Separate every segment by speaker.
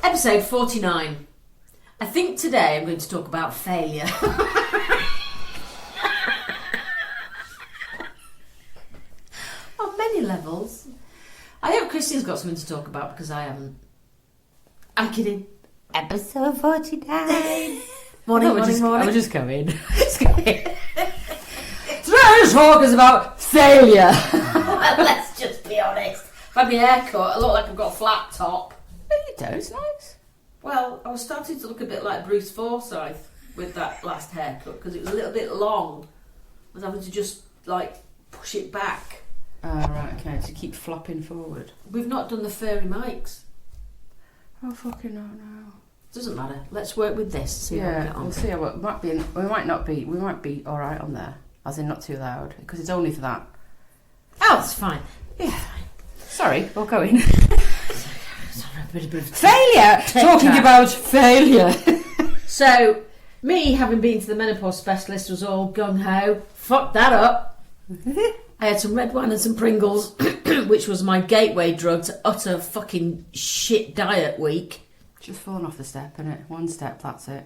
Speaker 1: Episode 49. I think today I'm going to talk about failure. On many levels. I hope Christine's got something to talk about because I haven't. I'm kidding. Episode 49. Morning.
Speaker 2: I was just going. Today's talk is about failure.
Speaker 1: Well, let's just be honest. I've had my hair cut. I look like I've got a flat top.
Speaker 2: No, you don't. It's nice.
Speaker 1: Well, I was starting to look a bit like Bruce Forsyth with that last haircut because it was a little bit long. I was having to just push it back.
Speaker 2: Oh, right, okay. To keep flopping forward.
Speaker 1: We've not done the furry mics.
Speaker 2: Oh, fucking no.
Speaker 1: Doesn't matter. Let's work with this. See how we get on.
Speaker 2: We'll see how it might be. We might be all right on there, as in not too loud, because it's only for that.
Speaker 1: Oh, it's fine.
Speaker 2: Yeah, fine. Sorry, we're going.
Speaker 1: Failure.
Speaker 2: Talking about failure.
Speaker 1: So, me having been to the menopause specialist was all gung ho. Fuck that up. I had some red wine and some Pringles, which was my gateway drug to utter fucking shit diet week.
Speaker 2: Just falling off the step, innit? One step, that's it.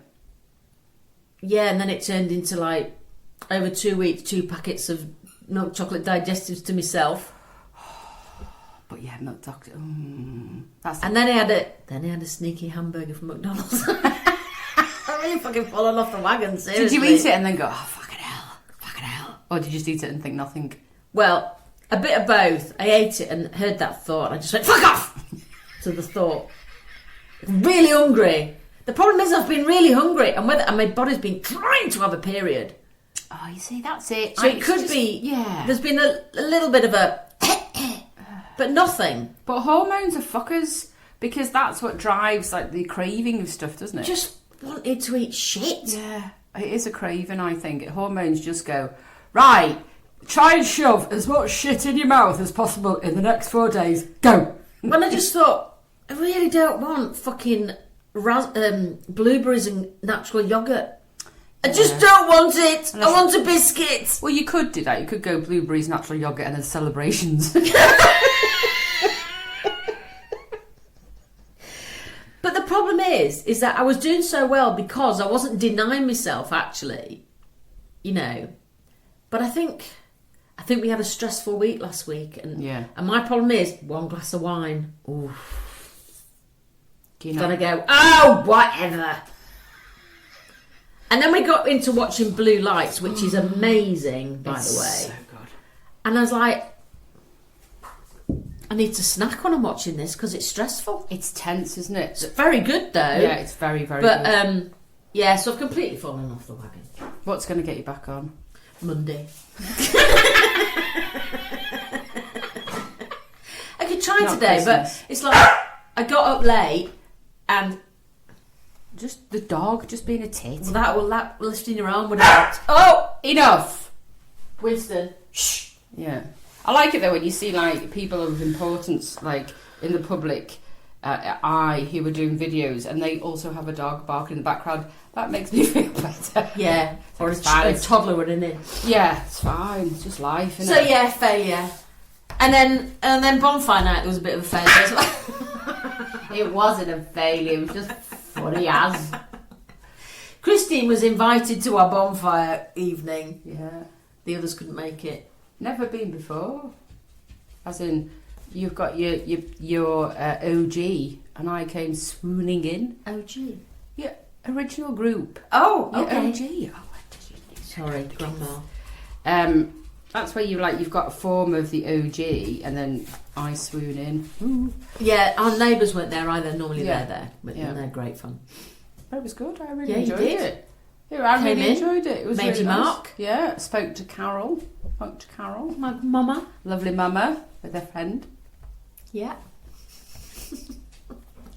Speaker 1: Yeah, and then it turned into over 2 weeks, 2 packets of milk chocolate digestives to myself.
Speaker 2: But yeah, milk doctor.
Speaker 1: And then I had a sneaky hamburger from McDonald's. I'm really fucking falling off the wagon, seriously.
Speaker 2: Did you eat it and then go, oh, fucking hell? Or did you just eat it and think nothing?
Speaker 1: Well, a bit of both. I ate it and heard that thought and I just went, fuck off! To the thought. Really hungry. The problem is I've been really hungry and my body's been trying to have a period.
Speaker 2: Oh, you see, that's it.
Speaker 1: So it could be,
Speaker 2: yeah.
Speaker 1: There's been a little bit of a, but nothing.
Speaker 2: But hormones are fuckers, because that's what drives the craving of stuff, doesn't it?
Speaker 1: Just wanted to eat shit.
Speaker 2: Yeah, it is a craving, I think. Hormones just go, right, try and shove as much shit in your mouth as possible in the next 4 days. Go!
Speaker 1: When I just thought, I really don't want fucking blueberries and natural yoghurt. I just don't want it. I want a biscuit.
Speaker 2: Well, you could do that. You could go blueberries, natural yoghurt, and then celebrations.
Speaker 1: But the problem is that I was doing so well because I wasn't denying myself, actually. But I think we had a stressful week last week, and my problem is 1 glass of wine. Ooh. Gonna go, oh, whatever. And then we got into watching Blue Lights, which is amazing, by the way.
Speaker 2: So good.
Speaker 1: And I was like, I need to snack when I'm watching this because it's stressful.
Speaker 2: It's tense, isn't it?
Speaker 1: It's very good, though.
Speaker 2: Yeah, it's very, very good.
Speaker 1: But, so I've completely fallen off the wagon.
Speaker 2: What's going to get you back on?
Speaker 1: Monday. I could try today, but it's like I got up late and
Speaker 2: just the dog just being a tit.
Speaker 1: Well, that lifting your arm would have. Oh, enough, Winston. Shh.
Speaker 2: Yeah, I like it though when you see people of importance in the public eye who are doing videos and they also have a dog barking in the background. That makes me feel better.
Speaker 1: Yeah, or a toddler running in.
Speaker 2: Yeah, it's fine. It's just life, isn't
Speaker 1: it?
Speaker 2: So
Speaker 1: yeah, failure. And then bonfire night was a bit of a failure as well.
Speaker 2: It wasn't a failure. It was just funny as.
Speaker 1: Christine was invited to our bonfire evening.
Speaker 2: Yeah,
Speaker 1: the others couldn't make it.
Speaker 2: Never been before. As in, you've got your OG, and I came swooning in.
Speaker 1: OG.
Speaker 2: Yeah. Original group.
Speaker 1: Oh, okay.
Speaker 2: OG.
Speaker 1: Sorry, Grandma.
Speaker 2: That's where you've got a form of the OG, and then I swoon in. Ooh.
Speaker 1: Yeah, our neighbours weren't there either. Normally they're there, but they're great fun.
Speaker 2: But it was good. I really enjoyed it.
Speaker 1: Yeah, I
Speaker 2: really enjoyed it. It was
Speaker 1: made
Speaker 2: really
Speaker 1: you
Speaker 2: nice.
Speaker 1: mark.
Speaker 2: Yeah, spoke to Carol,
Speaker 1: my mama,
Speaker 2: lovely mama with her friend.
Speaker 1: Yeah.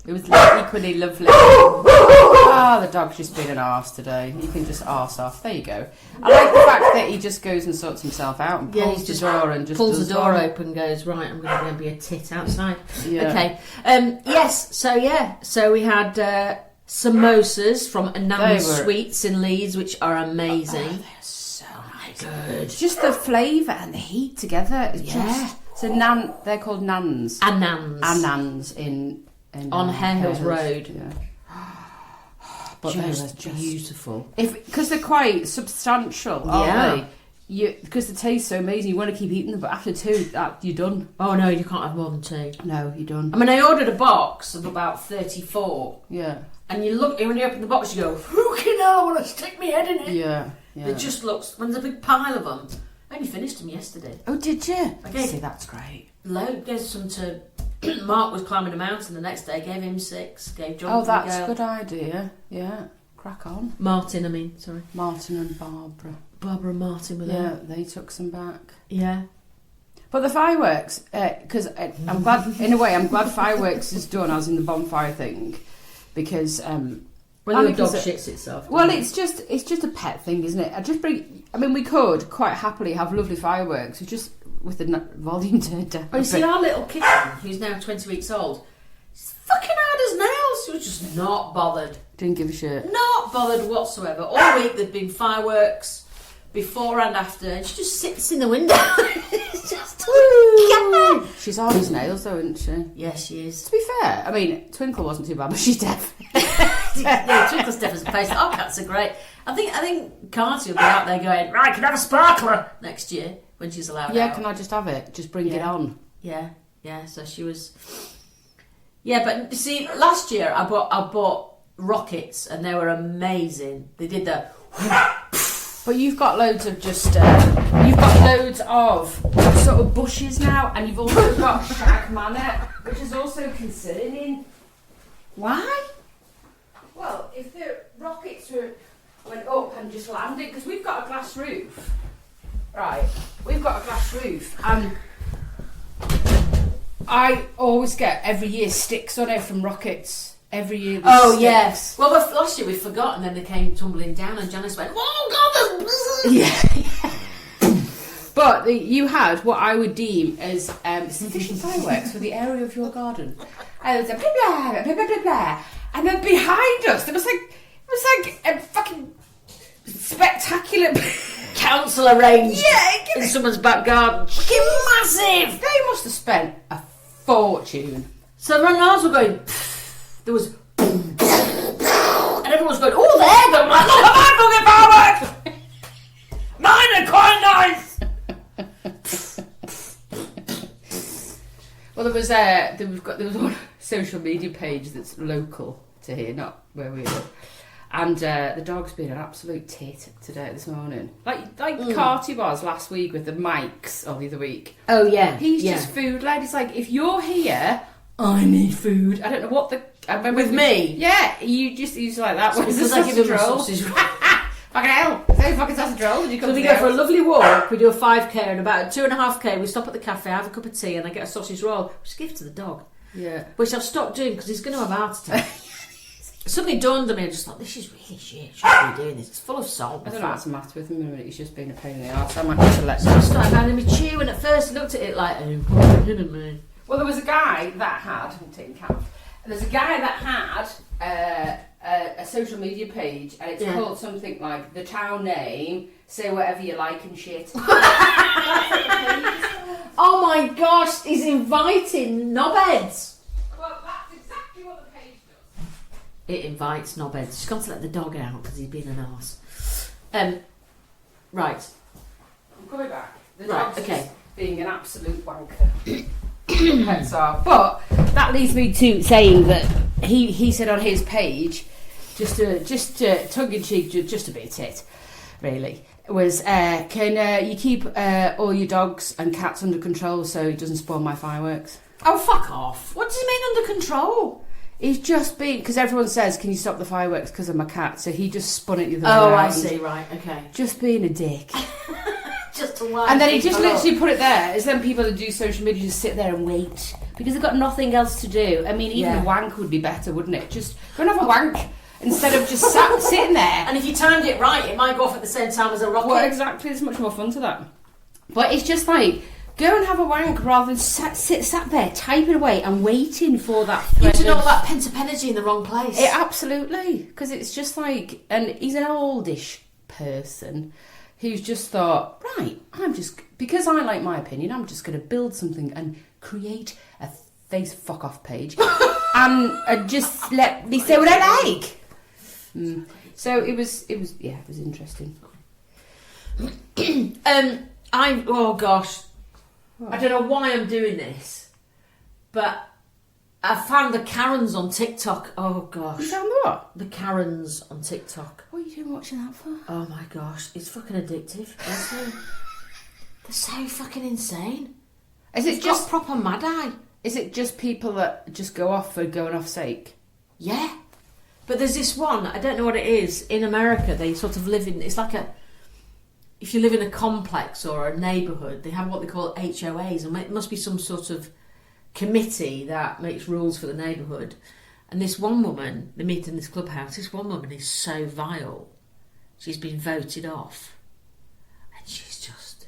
Speaker 2: It was equally lovely. Ah, the dog's just been an arse today. You can just arse off. There you go. I like the fact that he just goes and sorts himself out and pulls the door and just
Speaker 1: pulls the door open and goes, right, I'm going to go and be a tit outside.
Speaker 2: Yeah.
Speaker 1: Okay. Yes, so we had samosas from Anand Sweets in Leeds, which are amazing.
Speaker 2: Oh, they're so good. Just the flavour and the heat together. So they're called nans.
Speaker 1: Anans
Speaker 2: in
Speaker 1: on Hare Hills Road.
Speaker 2: Yeah. But
Speaker 1: Just beautiful.
Speaker 2: Because they're quite substantial, aren't they? Because they taste so amazing, you want to keep eating them, but after 2, you're done.
Speaker 1: Oh no, you can't have more than 2.
Speaker 2: No, you're done.
Speaker 1: I mean, I ordered a box of about 34.
Speaker 2: Yeah.
Speaker 1: And you look, when you open the box, you go, fucking hell, I want to stick my head in it.
Speaker 2: Yeah.
Speaker 1: It just looks, when there's a big pile of them. I only finished them yesterday.
Speaker 2: Oh, did you?
Speaker 1: Okay.
Speaker 2: See, that's great.
Speaker 1: Gave some to Mark. Was climbing a mountain the next day, gave him 6, gave John.
Speaker 2: Oh, that's a good idea. Yeah, crack on.
Speaker 1: Martin
Speaker 2: And Barbara
Speaker 1: and Martin were
Speaker 2: Yeah,
Speaker 1: there.
Speaker 2: they took some back.
Speaker 1: Yeah.
Speaker 2: But the fireworks, because I'm glad, in a way, I'm glad fireworks is done, as in the bonfire thing, because
Speaker 1: Well, the dog shits itself.
Speaker 2: well, it's just a pet thing, isn't it? We could quite happily have lovely fireworks, just with the volume turned down.
Speaker 1: Oh, you see, our little kitten, who's now 20 weeks old, she's fucking hard as nails. She was just not bothered.
Speaker 2: Didn't give a shit.
Speaker 1: Not bothered whatsoever. All week there'd been fireworks before and after, and she just sits in the window. It's just
Speaker 2: Woo! She's hard as nails, though, isn't she?
Speaker 1: Yes, she is.
Speaker 2: To be fair, Twinkle wasn't too bad, but she's deaf.
Speaker 1: Yeah, Twinkle's deaf as a post. Our cats are great. I think Carty will be out there going, right, can I have a sparkler next year when she's allowed out.
Speaker 2: Yeah, can I just have it? Just bring it on.
Speaker 1: Yeah, so she was... Yeah, but you see, last year I bought rockets and they were amazing. They did the...
Speaker 2: But you've got loads of you've got loads of sort of bushes now, and you've also got shag manor, which is also concerning.
Speaker 1: Why?
Speaker 2: Well, if the rockets went up and just landed, because we've got a glass roof, right? We've got a glass roof, and I always get every year sticks on it from rockets. Every year.
Speaker 1: Oh yes. Well, last year we forgot, and then they came tumbling down, and Janice went, "Oh God, there's
Speaker 2: Yeah. But you had what I would deem as sufficient fireworks for the area of your garden. And it was a blah blah blah blah blah blah, and then behind us it was like a fucking spectacular
Speaker 1: council arranged
Speaker 2: yeah
Speaker 1: in someone's back garden. Fucking massive.
Speaker 2: They must have spent a fortune.
Speaker 1: So when ours were going. There was boom, and everyone was going, oh, there, they're like, look at that fucking fireworks! Mine are quite nice!
Speaker 2: Well, there was one social media page that's local to here, not where we live, and the dog's been an absolute tit today this morning, like Carty was last week with the mics, or the other week.
Speaker 1: Oh yeah,
Speaker 2: he's just food led. He's like, if you're here, I need food. I don't know what I remember
Speaker 1: with me.
Speaker 2: Yeah, he's like that. Where's the
Speaker 1: I give him
Speaker 2: sausage roll?
Speaker 1: Sausage roll.
Speaker 2: Fucking hell! So fucking sausage roll. Did you come?
Speaker 1: So we go for a lovely walk. We do a 5k, and about 2.5k, we stop at the cafe, have a cup of tea, and I get a sausage roll, which I give to the dog.
Speaker 2: Yeah.
Speaker 1: Which I've stopped doing because he's going to have a heart attack. It suddenly dawned on me, I just thought, this is really shit. I shouldn't be doing this. It's full of salt.
Speaker 2: I don't know what's the matter with him. In a minute, he's just being a pain in the arse. I might have to let.
Speaker 1: So I started handing me chew, and at first he looked at it like, oh, you're hitting me.
Speaker 2: Well, there was a guy that had. I'm taking cap. There's a guy that had a social media page, and it's called something like the town name. Say whatever you like and shit.
Speaker 1: Oh my gosh, he's inviting knobheads.
Speaker 2: Well, that's exactly what the page does.
Speaker 1: It invites knobheads. She's got to let the dog out because he's been an arse. Right.
Speaker 2: I'm coming back. The
Speaker 1: Right,
Speaker 2: dog's
Speaker 1: okay.
Speaker 2: just being an absolute wanker. Pets are. But that leads me to saying that he said on his page, just tongue in cheek, just a bit of tit, really, was can you keep all your dogs and cats under control so he doesn't spoil my fireworks?
Speaker 1: Oh, fuck off. What does he mean under control?
Speaker 2: He's just being, because everyone says, can you stop the fireworks because of my cat? So he just spun it the other way
Speaker 1: Oh,
Speaker 2: around.
Speaker 1: I see, right, okay.
Speaker 2: Just being a dick.
Speaker 1: Just to lie.
Speaker 2: And then he just literally put it there. It's then people that do social media just sit there and wait because they've got nothing else to do. I mean, even a wank would be better, wouldn't it? Just go and have a wank instead of just sitting there.
Speaker 1: And if you timed it right, it might go off at the same time as a rocket.
Speaker 2: Well, exactly. There's much more fun to that. But it's just like, go and have a wank rather than sat there typing away and waiting for that.
Speaker 1: You're using all that pent-up energy in the wrong place.
Speaker 2: Absolutely. Because it's just like, and he's an oldish person who's just thought, right, because I like my opinion, I'm just going to build something and create a face fuck off page and just let me say what I like. So it was interesting.
Speaker 1: Oh gosh, I don't know why I'm doing this, but I found the Karens on TikTok. Oh gosh.
Speaker 2: You found what?
Speaker 1: The Karens on TikTok.
Speaker 2: What are you doing watching that for?
Speaker 1: Oh my gosh, it's fucking addictive. Honestly. They're so fucking insane.
Speaker 2: Is it just
Speaker 1: proper mad eye?
Speaker 2: Is it just people that just go off for going off sake?
Speaker 1: Yeah. But there's this one, I don't know what it is, in America they sort of live in, it's like if you live in a complex or a neighbourhood, they have what they call HOAs, and it must be some sort of committee that makes rules for the neighbourhood. And this one woman, they meet in this clubhouse, this one woman is so vile. She's been voted off. And she's just...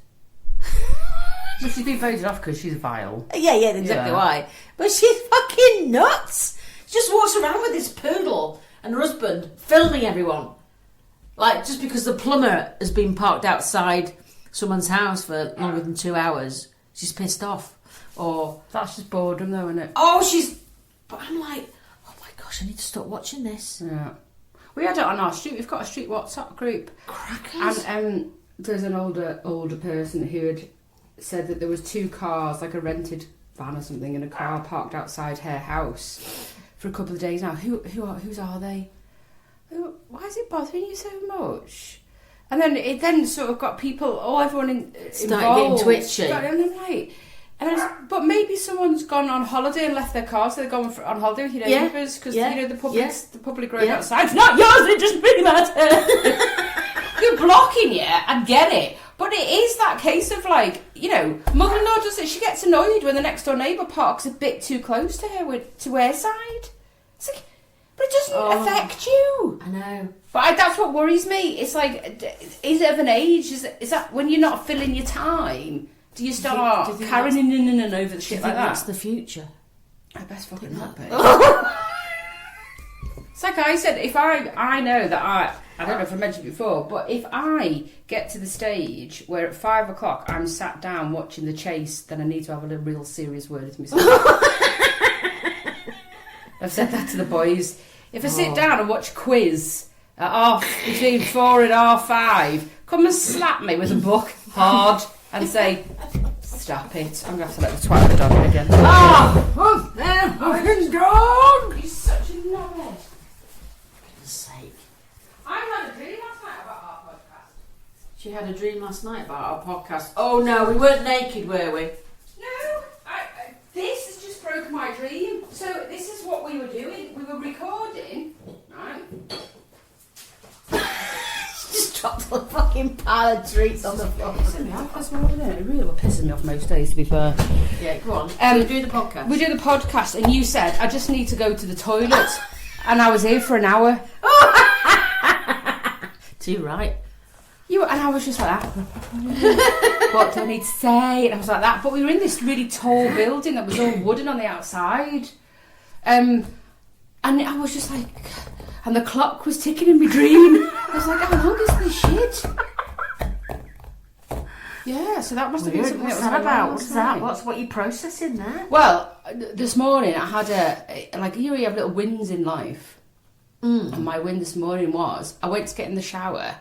Speaker 2: Well, she's been voted off because she's vile.
Speaker 1: Yeah, exactly why. But she's fucking nuts. She just walks around with this poodle and her husband filming everyone. Like, just because the plumber has been parked outside someone's house for longer than 2 hours, she's pissed off. Or...
Speaker 2: That's just boredom though, isn't it?
Speaker 1: Oh, she's... But I'm like, oh my gosh, I need to stop watching this.
Speaker 2: Yeah. We had it on our street. We've got a street WhatsApp group.
Speaker 1: Crackers.
Speaker 2: And there's an older person who had said that there was 2 cars, like a rented van or something, and a car parked outside her house for a couple of days now. Whose are they? Why is it bothering you so much? And then it sort of got people, everyone involved.
Speaker 1: Getting twitchy.
Speaker 2: And I'm like, but maybe someone's gone on holiday and left their car, so they're going on holiday with your neighbours because the public road outside. It's not yours. They just bring that. They're blocking you. I get it. But it is that case of like, mother-in-law does it. She gets annoyed when the next door neighbour parks a bit too close to her to her side. It's like, but it doesn't affect you.
Speaker 1: I know.
Speaker 2: But that's what worries me. It's like, is it of an age? Is that when you're not filling your time? Do you start carrying in and over the shit like that?
Speaker 1: That's the future.
Speaker 2: I best fucking not be. It's like I said, if I know that I don't know if I mentioned it before, but if I get to the stage where at 5 o'clock I'm sat down watching The Chase, then I need to have a real serious word with myself. I've said that to the boys. If I sit down and watch Quiz at between 4 and 5, come and slap me with a book hard and say, stop it. I'm going to have to let the twat of the dog in again. Fucking dog! He's such a knobhead.
Speaker 1: Sake.
Speaker 2: I had a dream last night about our podcast.
Speaker 1: She had a dream last night about our podcast. Oh no, we weren't naked, were we?
Speaker 2: No, this has just broken my dream. So this is what we were doing. We were recording, right?
Speaker 1: Just dropped a fucking pile of treats on the floor.
Speaker 2: Pissing me off this morning. It really was pissing me off most days, to be fair.
Speaker 1: Yeah, go on. So we do the podcast.
Speaker 2: We do the podcast, and you said I just need to go to the toilet, and I was here for an hour.
Speaker 1: Too right.
Speaker 2: And I was just like that. What do I need to say? And I was like that. But we were in this really tall building that was all wooden on the outside. And I was just like, and the clock was ticking in my dream. I was like, how long is this shit? Yeah, so that must have been something.
Speaker 1: What's that about? What's that? What you processing there?
Speaker 2: Well, this morning I had you have little wins in life. And my win this morning was I went to get in the shower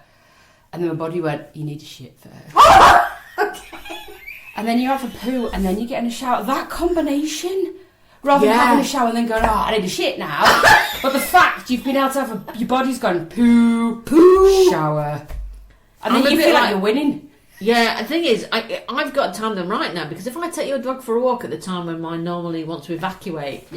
Speaker 2: and then my body went, you need to shit first.
Speaker 1: Okay.
Speaker 2: And then you have a poo and then you get in a shower. That combination, rather than having a shower and then going, I need to shit now. But the fact you've been able to have your body's gone poo, shower. And then you feel like you're winning.
Speaker 1: Yeah, the thing is, I've got to time them right now because if I take your dog for a walk at the time when mine normally wants to evacuate,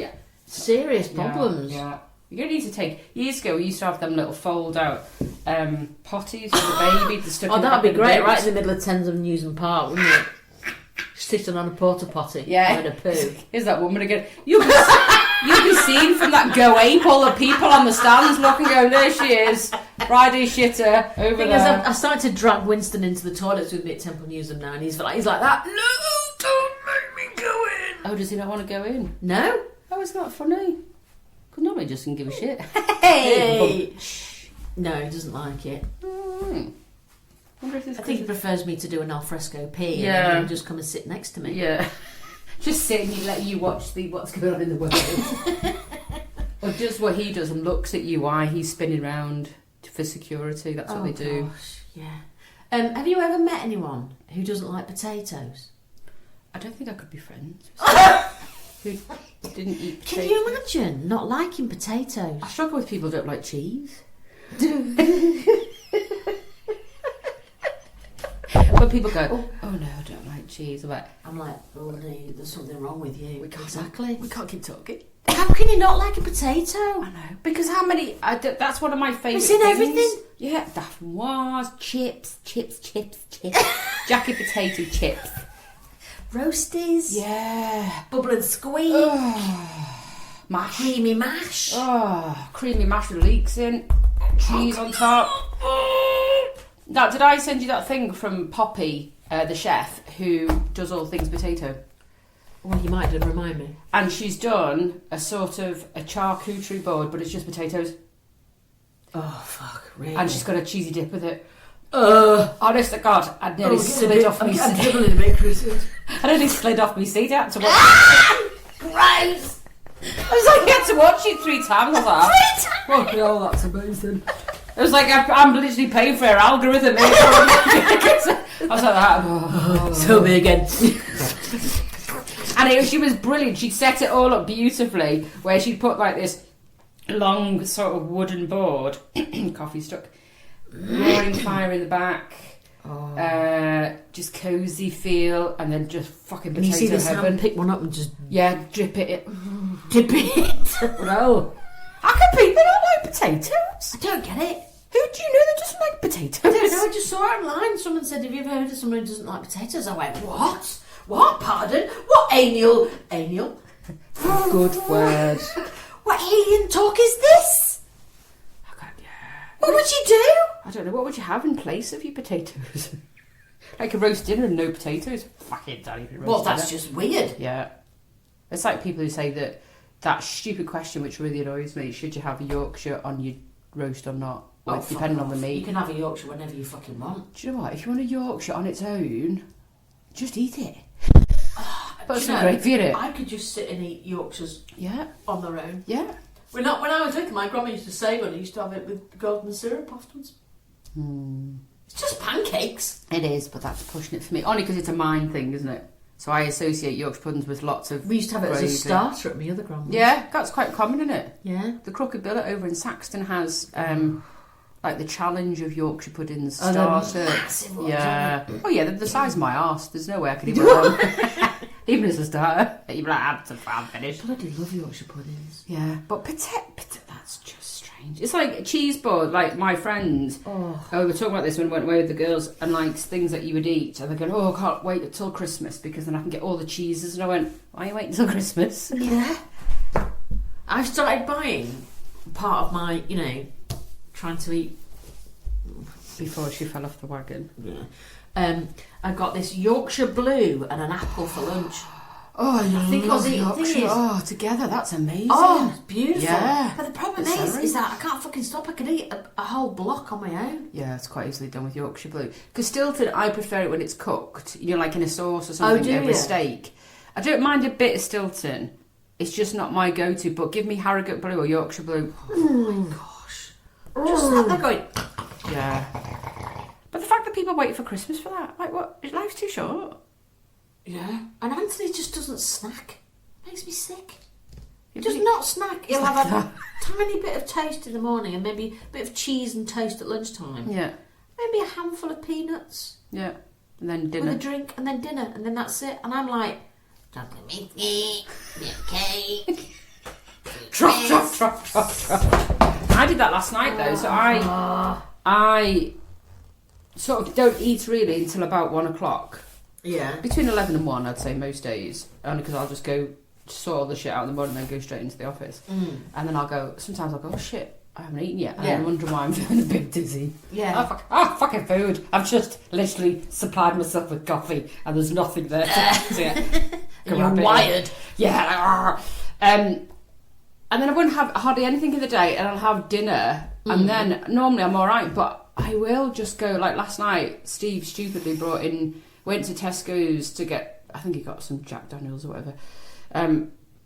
Speaker 1: serious problems.
Speaker 2: Yeah. You're going to need to take... Years ago, we used to have them little fold-out potties for the baby.
Speaker 1: That would be great, right in the middle of Thames Newsam Park, wouldn't it? Sitting on a porta potty.
Speaker 2: Yeah.
Speaker 1: And a poo.
Speaker 2: Here's that woman again. You'll be seen from that Go Ape, all the people on the stands looking, going, there she is. Friday shitter over there.
Speaker 1: I started to drag Winston into the toilets with me at Temple Newsam now, and he's like that. No, don't make me go in.
Speaker 2: Oh, does he not want to go in?
Speaker 1: No.
Speaker 2: Oh, it's not funny. Because normally he just doesn't give a shit.
Speaker 1: Hey! No, he doesn't like it.
Speaker 2: I
Speaker 1: think he prefers me to do an alfresco pee
Speaker 2: and
Speaker 1: then he'll just come and sit next to me.
Speaker 2: Yeah. Just sitting, let you watch what's going on in the world. Or does what he does and looks at you while he's spinning around for security. That's what they do.
Speaker 1: Gosh, yeah. Have you ever met anyone who doesn't like potatoes?
Speaker 2: I don't think I could be friends who didn't eat potatoes.
Speaker 1: Can you imagine not liking potatoes?
Speaker 2: I struggle with people who don't like cheese. But people go, oh no, I don't like cheese.
Speaker 1: I'm like, oh no, there's something wrong with you.
Speaker 2: We can't keep talking.
Speaker 1: How can you not like a potato?
Speaker 2: I know. Because how many... that's one of my favourite
Speaker 1: It's in
Speaker 2: things.
Speaker 1: everything.
Speaker 2: Yeah, daffnoise, chips. Jacket potato chips.
Speaker 1: Roasties.
Speaker 2: Yeah.
Speaker 1: Bubble and squeak.
Speaker 2: Mash.
Speaker 1: Creamy mash.
Speaker 2: Creamy mash with leeks in. Cheese on top. Now, did I send you that thing from Poppy, the chef, who does all things potato?
Speaker 1: Well, you might have remind me.
Speaker 2: And she's done a sort of a charcuterie board, but it's just potatoes.
Speaker 1: Oh, fuck, really?
Speaker 2: And she's got a cheesy dip with it. Honest to God, I nearly slid off my seat.
Speaker 1: I'm dribbling a bit, Chris.
Speaker 2: I nearly slid off my seat. I had to watch
Speaker 1: Gross!
Speaker 2: I was like, I had to watch it 3 times. I was like,
Speaker 1: 3 times?
Speaker 2: Fuck no, that's amazing. It was like, I'm literally paying for her algorithm. I was like that.
Speaker 1: Tell me again.
Speaker 2: And she was brilliant. She'd set it all up beautifully, where she'd put like this long sort of wooden board, coffee stuck, roaring fire in the back, just cosy feel, and then just fucking potato
Speaker 1: you see this
Speaker 2: heaven.
Speaker 1: hand pick one up and just
Speaker 2: Drip it.
Speaker 1: dip it.
Speaker 2: No. How can people not like potatoes?
Speaker 1: I don't get it.
Speaker 2: Who do you know that doesn't like potatoes?
Speaker 1: I don't know, I just saw it online. Someone said, have you ever heard of someone who doesn't like potatoes? I went, what? What? Pardon? What anal?
Speaker 2: Good word.
Speaker 1: What alien talk is this? What would you do?
Speaker 2: I don't know. What would you have in place of your potatoes? Like a roast dinner and no potatoes? Fucking don't even roast
Speaker 1: Well, that's
Speaker 2: dinner.
Speaker 1: just weird.
Speaker 2: Yeah. It's like people who say that stupid question which really annoys me, should you have a Yorkshire on your roast or not? Well, depending on the meat.
Speaker 1: You can have a Yorkshire whenever you fucking want.
Speaker 2: Do you know what? If you want a Yorkshire on its own, just eat it. Put some
Speaker 1: know,
Speaker 2: gravy in it.
Speaker 1: I could just sit and eat Yorkshires on their own.
Speaker 2: Yeah.
Speaker 1: When I was little, my grandma used to say when I used to have it with golden syrup afterwards. It's just pancakes.
Speaker 2: It is, but that's pushing it for me. Only because it's a mind thing, isn't it? So I associate Yorkshire puddings with lots of
Speaker 1: We used to have it
Speaker 2: gravy.
Speaker 1: as a starter at my other grandma's.
Speaker 2: Yeah, that's quite common, isn't it?
Speaker 1: Yeah.
Speaker 2: The Crooked Billet over in Saxton has like the challenge of Yorkshire puddings
Speaker 1: Oh,
Speaker 2: starter.
Speaker 1: they're massive ones,
Speaker 2: Yeah.
Speaker 1: aren't
Speaker 2: Oh yeah, they're the size of my arse. There's no way I could even run. Even as a starter. You'd be like, I'm finished.
Speaker 1: Bloody love Yorkshire puddings.
Speaker 2: Yeah, but that's just strange. It's like a cheese board. Like my friends, we were talking about this when we went away with the girls, and like things that you would eat, and they're going, I can't wait until Christmas because then I can get all the cheeses. And I went, why are you waiting until Christmas?
Speaker 1: Yeah. I've started buying part of my, trying to eat.
Speaker 2: Before she fell off the wagon.
Speaker 1: Yeah. I got this Yorkshire Blue and an apple for lunch.
Speaker 2: Oh,
Speaker 1: I think
Speaker 2: love
Speaker 1: the
Speaker 2: Yorkshire.
Speaker 1: thing is-
Speaker 2: Oh, together, that's amazing.
Speaker 1: Oh, it's beautiful.
Speaker 2: Yeah.
Speaker 1: But the problem
Speaker 2: It's
Speaker 1: is that I can't fucking stop. I could eat a whole block on my own.
Speaker 2: Yeah, it's quite easily done with Yorkshire Blue. Because Stilton, I prefer it when it's cooked, like in a sauce or something
Speaker 1: do
Speaker 2: over
Speaker 1: you?
Speaker 2: a steak. I don't mind a bit of Stilton. It's just not my go-to, but give me Harrogate Blue or Yorkshire Blue.
Speaker 1: Oh my gosh. Just sat there going...
Speaker 2: Yeah. But the fact that people wait for Christmas for that, like what? Life's too short.
Speaker 1: Yeah. And Anthony just doesn't snack. Makes me sick.
Speaker 2: Yeah,
Speaker 1: Just
Speaker 2: but
Speaker 1: not snack. He'll
Speaker 2: like
Speaker 1: have a tiny bit of toast in the morning and maybe a bit of cheese and toast at lunchtime.
Speaker 2: Yeah.
Speaker 1: Maybe a handful of peanuts.
Speaker 2: Yeah. And then dinner.
Speaker 1: With a drink and then dinner and then that's it. And I'm like, chocolate meat, cake.
Speaker 2: Trot. I did that last night though, so I sort of don't eat really until about 1 o'clock.
Speaker 1: Yeah.
Speaker 2: Between 11 and 1, I'd say most days. Only because I'll just go sort all the shit out in the morning and then go straight into the office. And then sometimes I'll go, oh shit, I haven't eaten yet. And then I wonder why I'm feeling a bit dizzy.
Speaker 1: Yeah.
Speaker 2: Fucking food. I've just literally supplied myself with coffee and there's nothing there to
Speaker 1: You're wired.
Speaker 2: Yeah. And then I wouldn't have hardly anything in the day and I'll have dinner. And then normally I'm alright, but I will just go, like last night, Steve stupidly went to Tesco's to get I think he got some Jack Daniels or whatever.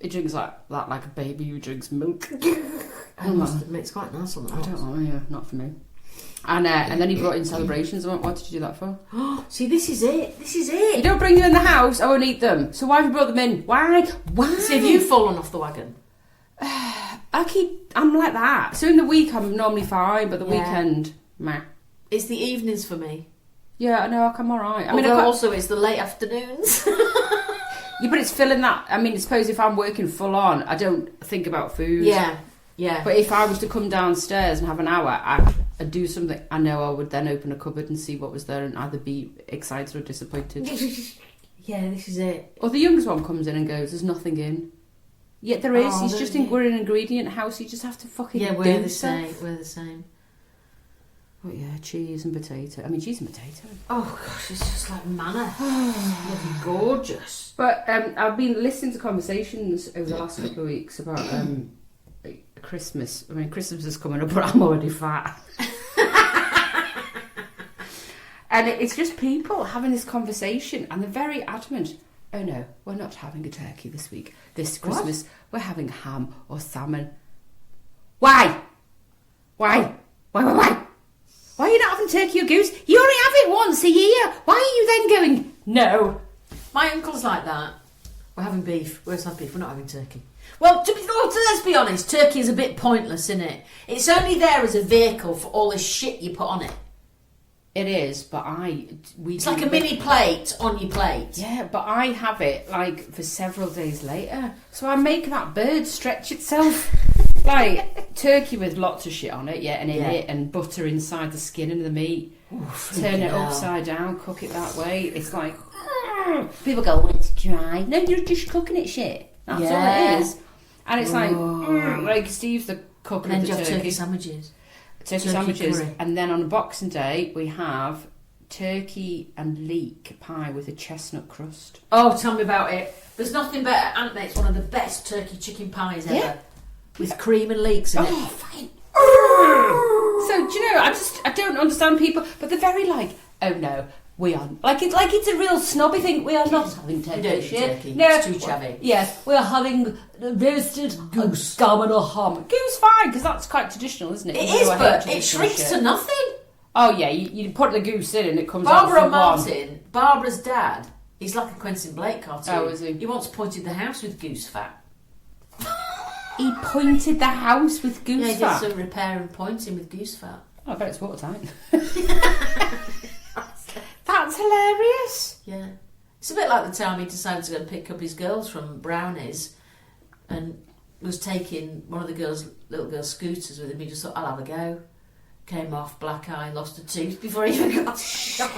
Speaker 2: He drinks like that, like a baby who drinks milk.
Speaker 1: I must admit, it's quite nice on the house.
Speaker 2: I don't know, yeah, not for me. And then he brought in celebrations. I went, what did you do that for?
Speaker 1: See, this is it. This is it.
Speaker 2: You don't bring them in the house, I won't eat them. So why have you brought them in? Why?
Speaker 1: See, have you fallen off the wagon?
Speaker 2: I'm like that. So in the week, I'm normally fine, but the weekend, meh.
Speaker 1: It's the evenings for me.
Speaker 2: Yeah, no, I'm alright.
Speaker 1: Also it's the late afternoons.
Speaker 2: Yeah, but it's filling that. I mean, I suppose if I'm working full on, I don't think about food.
Speaker 1: Yeah.
Speaker 2: But if I was to come downstairs and have an hour, I'd do something. I know I would then open a cupboard and see what was there and either be excited or disappointed.
Speaker 1: Yeah, this is it.
Speaker 2: Or the youngest one comes in and goes, there's nothing in. Yet there is. He's just we're in an ingredient house. You just have to fucking
Speaker 1: we're the same. We're the same.
Speaker 2: Oh yeah, cheese and potato. I mean, cheese and potato.
Speaker 1: Oh gosh, it's just like manna. Looking gorgeous.
Speaker 2: But I've been listening to conversations over the last couple of weeks about Christmas. I mean, Christmas is coming up, but I'm already fat. And it's just people having this conversation, and they're very adamant. Oh no, we're not having a turkey this week. This Christmas, we're having ham or salmon. Why? Why? Why? Why are you not having turkey or goose? You only have it once a year. Why are you then going, no?
Speaker 1: My uncle's like that. We're having beef. We're having beef. We're not having turkey. Well, let's be honest. Turkey is a bit pointless, isn't it? It's only there as a vehicle for all the shit you put on it.
Speaker 2: It is, but
Speaker 1: it's like a mini plate on your plate.
Speaker 2: Yeah, but I have it like for several days later. So I make that bird stretch itself. Like turkey with lots of shit on it, and in it, and butter inside the skin and the meat. Turn it upside down, cook it that way. It's like people go, well, it's dry. No, you're just cooking it shit. That's all it is. And it's like Steve's the cook
Speaker 1: and
Speaker 2: of the
Speaker 1: then you
Speaker 2: turkey.
Speaker 1: have turkey sandwiches.
Speaker 2: Turkey sandwiches, curry. And then on Boxing Day we have turkey and leek pie with a chestnut crust.
Speaker 1: Oh, tell me about it. There's nothing better. Aunt makes one of the best turkey chicken pies ever, with cream and leeks in it.
Speaker 2: Oh, fine. So do you know? I don't understand people, but they're very like, oh no, we are it's a real snobby thing. We are not having turkey.
Speaker 1: No, it's too chavvy.
Speaker 2: Yes, we're having roasted goose, gammon or ham. Goose fine because that's quite traditional, isn't it?
Speaker 1: It is, but it shrinks to nothing.
Speaker 2: Oh yeah, you put the goose in and it comes
Speaker 1: Barbara
Speaker 2: out.
Speaker 1: Martin, Barbara's dad, he's like a Quentin Blake cartoon.
Speaker 2: Oh, is he?
Speaker 1: He once pointed the house with goose fat.
Speaker 2: He pointed the house with goose fat?
Speaker 1: Yeah, he did some repair and pointing with goose fat.
Speaker 2: Oh, I bet it's watertight. That's hilarious.
Speaker 1: Yeah. It's a bit like the time he decided to go and pick up his girls from Brownies and was taking one of the little girl's scooters with him. He just thought, I'll have a go. Came off, black eye, lost a tooth before he even got shit.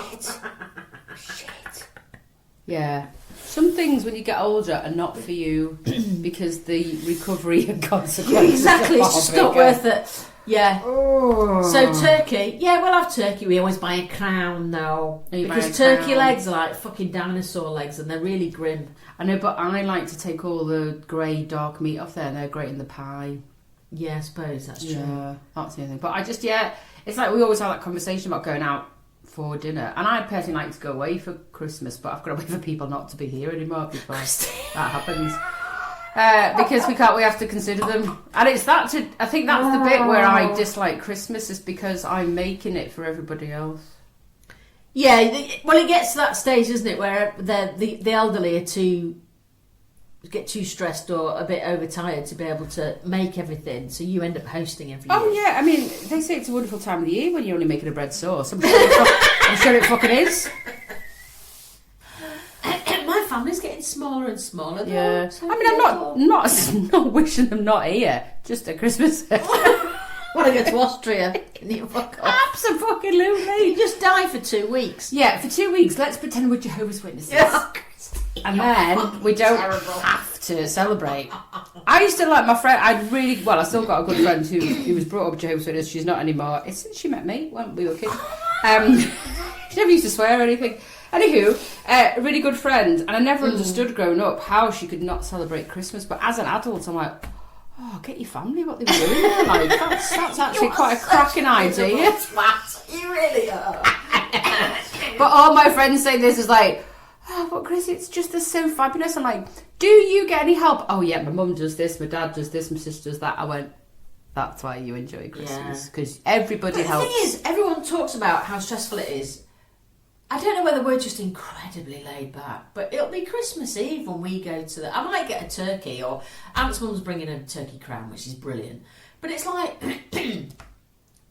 Speaker 1: Yeah. Some things when you get older are not for you because the recovery and consequences. Exactly, it's just not worth it. Yeah.
Speaker 2: Oh.
Speaker 1: So turkey, we'll have turkey. We always buy a crown though, because turkey legs are like fucking dinosaur legs and they're really grim.
Speaker 2: I know, but I like to take all the grey dark meat off there and they're great in the pie.
Speaker 1: Yeah, I suppose that's true.
Speaker 2: Yeah, that's the other thing. But I just, it's like we always have that conversation about going out for dinner. And I personally like to go away for Christmas, but I've got to wait for people not to be here anymore before that happens. Because we have to consider them. And it's I think that's the bit where I dislike Christmas, is because I'm making it for everybody else.
Speaker 1: Yeah, well, it gets to that stage, doesn't it, where the elderly get too stressed or a bit overtired to be able to make everything, so you end up hosting every year.
Speaker 2: Oh yeah, I mean, they say it's a wonderful time of the year when you're only making a bread sauce. I'm sure it fucking is.
Speaker 1: My family's getting smaller and smaller though.
Speaker 2: Yeah. I mean, I'm not wishing them not here, just at Christmas.
Speaker 1: Want to go to Austria? You fuck off.
Speaker 2: Absolutely.
Speaker 1: You just die for 2 weeks.
Speaker 2: Yeah, for 2 weeks. Let's pretend we're Jehovah's Witnesses.
Speaker 1: Yeah.
Speaker 2: And then we don't have to celebrate. I used to like my friend. I still got a good friend who was brought up Jehovah's Witness. She's not anymore. It's since she met me when we were kids. She never used to swear or anything. Anywho, a really good friend, and I never understood growing up how she could not celebrate Christmas. But as an adult, I'm like, oh, get your family what they were doing there. Like, that's actually quite a cracking idea.
Speaker 1: You really are.
Speaker 2: But all my friends say this is like, oh, but Chris, it's just they're so fabulous. I'm like, do you get any help? Oh yeah, my mum does this, my dad does this, my sister does that. I went, that's why you enjoy Christmas, because everybody helps.
Speaker 1: The thing is, everyone talks about how stressful it is. I don't know whether we're just incredibly laid back, but it'll be Christmas Eve when we go to I might get a turkey, or Aunt's mum's bringing a turkey crown, which is brilliant. But it's like,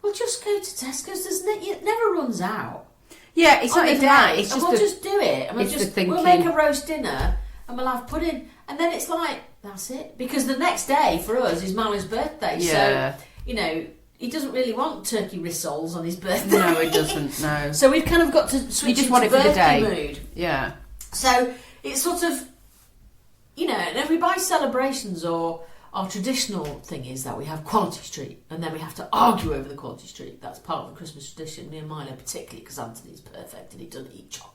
Speaker 1: we'll just go to Tesco's. It never runs out.
Speaker 2: Yeah, it's not the day. It's
Speaker 1: just we'll just do it. And we'll make a roast dinner and we'll have pudding. And then it's like, that's it. Because the next day for us is Marlon's birthday.
Speaker 2: Yeah.
Speaker 1: So, you know, he doesn't really want turkey rissoles on his birthday.
Speaker 2: No, he doesn't, no.
Speaker 1: So we've kind of got to switch into birthday mood.
Speaker 2: Yeah.
Speaker 1: So it's sort of, you know, and then we buy celebrations, or our traditional thing is that we have Quality Street, and then we have to argue over the Quality Street. That's part of the Christmas tradition, me and Milo particularly, because Anthony's perfect and he doesn't eat chocolate.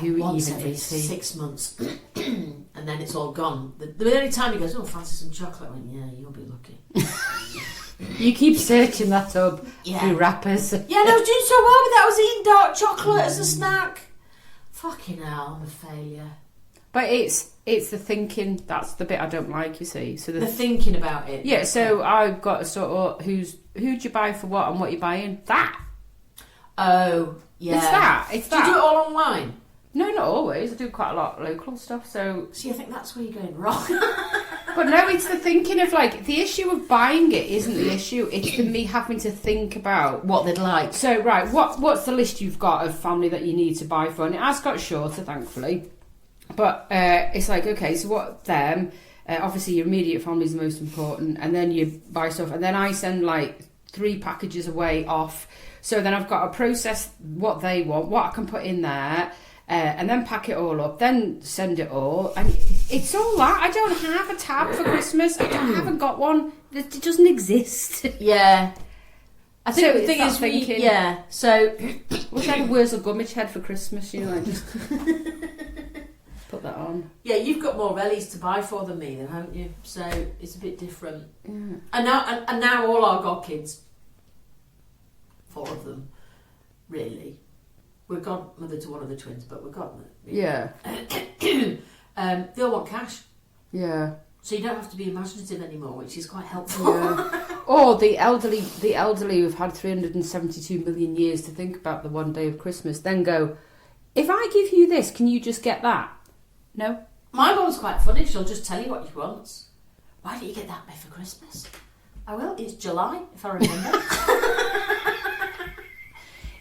Speaker 2: Who
Speaker 1: Once
Speaker 2: even
Speaker 1: every
Speaker 2: is he?
Speaker 1: 6 months, and then it's all gone. The only time he goes, oh, fancy some chocolate, I went, yeah, you'll be lucky.
Speaker 2: You keep searching that up through wrappers.
Speaker 1: Yeah, and I was doing so well with that. I was eating dark chocolate as a snack. Fucking hell, I'm a failure.
Speaker 2: But it's the thinking, that's the bit I don't like, you see. So
Speaker 1: the thinking about it.
Speaker 2: Yeah, so I've got to sort of, who'd you buy for what and what you're buying? That.
Speaker 1: Oh, yeah.
Speaker 2: It's
Speaker 1: Do
Speaker 2: that.
Speaker 1: you do it all online?
Speaker 2: No, not always. I do quite a lot of local stuff, so...
Speaker 1: See, I think that's where you're going wrong.
Speaker 2: But no, it's the thinking of, like, the issue of buying it isn't the issue. It's the me having to think about...
Speaker 1: what they'd like.
Speaker 2: So, right, what's the list you've got of family that you need to buy for? And it has got shorter, thankfully. But it's like, okay, so what them... obviously, your immediate family is the most important. And then you buy stuff. And then I send, like, 3 packages away off. So then I've got to process what they want, what I can put in there... and then pack it all up, then send it all, and it's all that. I don't have a tab for Christmas. I haven't got one. It doesn't exist.
Speaker 1: Yeah, I think
Speaker 2: so
Speaker 1: the thing is,
Speaker 2: thinking,
Speaker 1: yeah. So
Speaker 2: wish I had a Worzel Gummidge head for Christmas. You know, like just put that on.
Speaker 1: Yeah, you've got more rellies to buy for than me, then, haven't you? So it's a bit different.
Speaker 2: Yeah.
Speaker 1: And now all our godkids, 4 of them, really. We're godmother to one of the twins, but we're godmother.
Speaker 2: Yeah.
Speaker 1: They all want cash.
Speaker 2: Yeah.
Speaker 1: So you don't have to be imaginative anymore, which is quite helpful.
Speaker 2: Yeah. Or the elderly who've had 372 million years to think about the one day of Christmas, then go, if I give you this, can you just get that? No.
Speaker 1: My mum's quite funny. She'll just tell you what she wants. Why don't you get that for Christmas? I will. It's July, if I remember.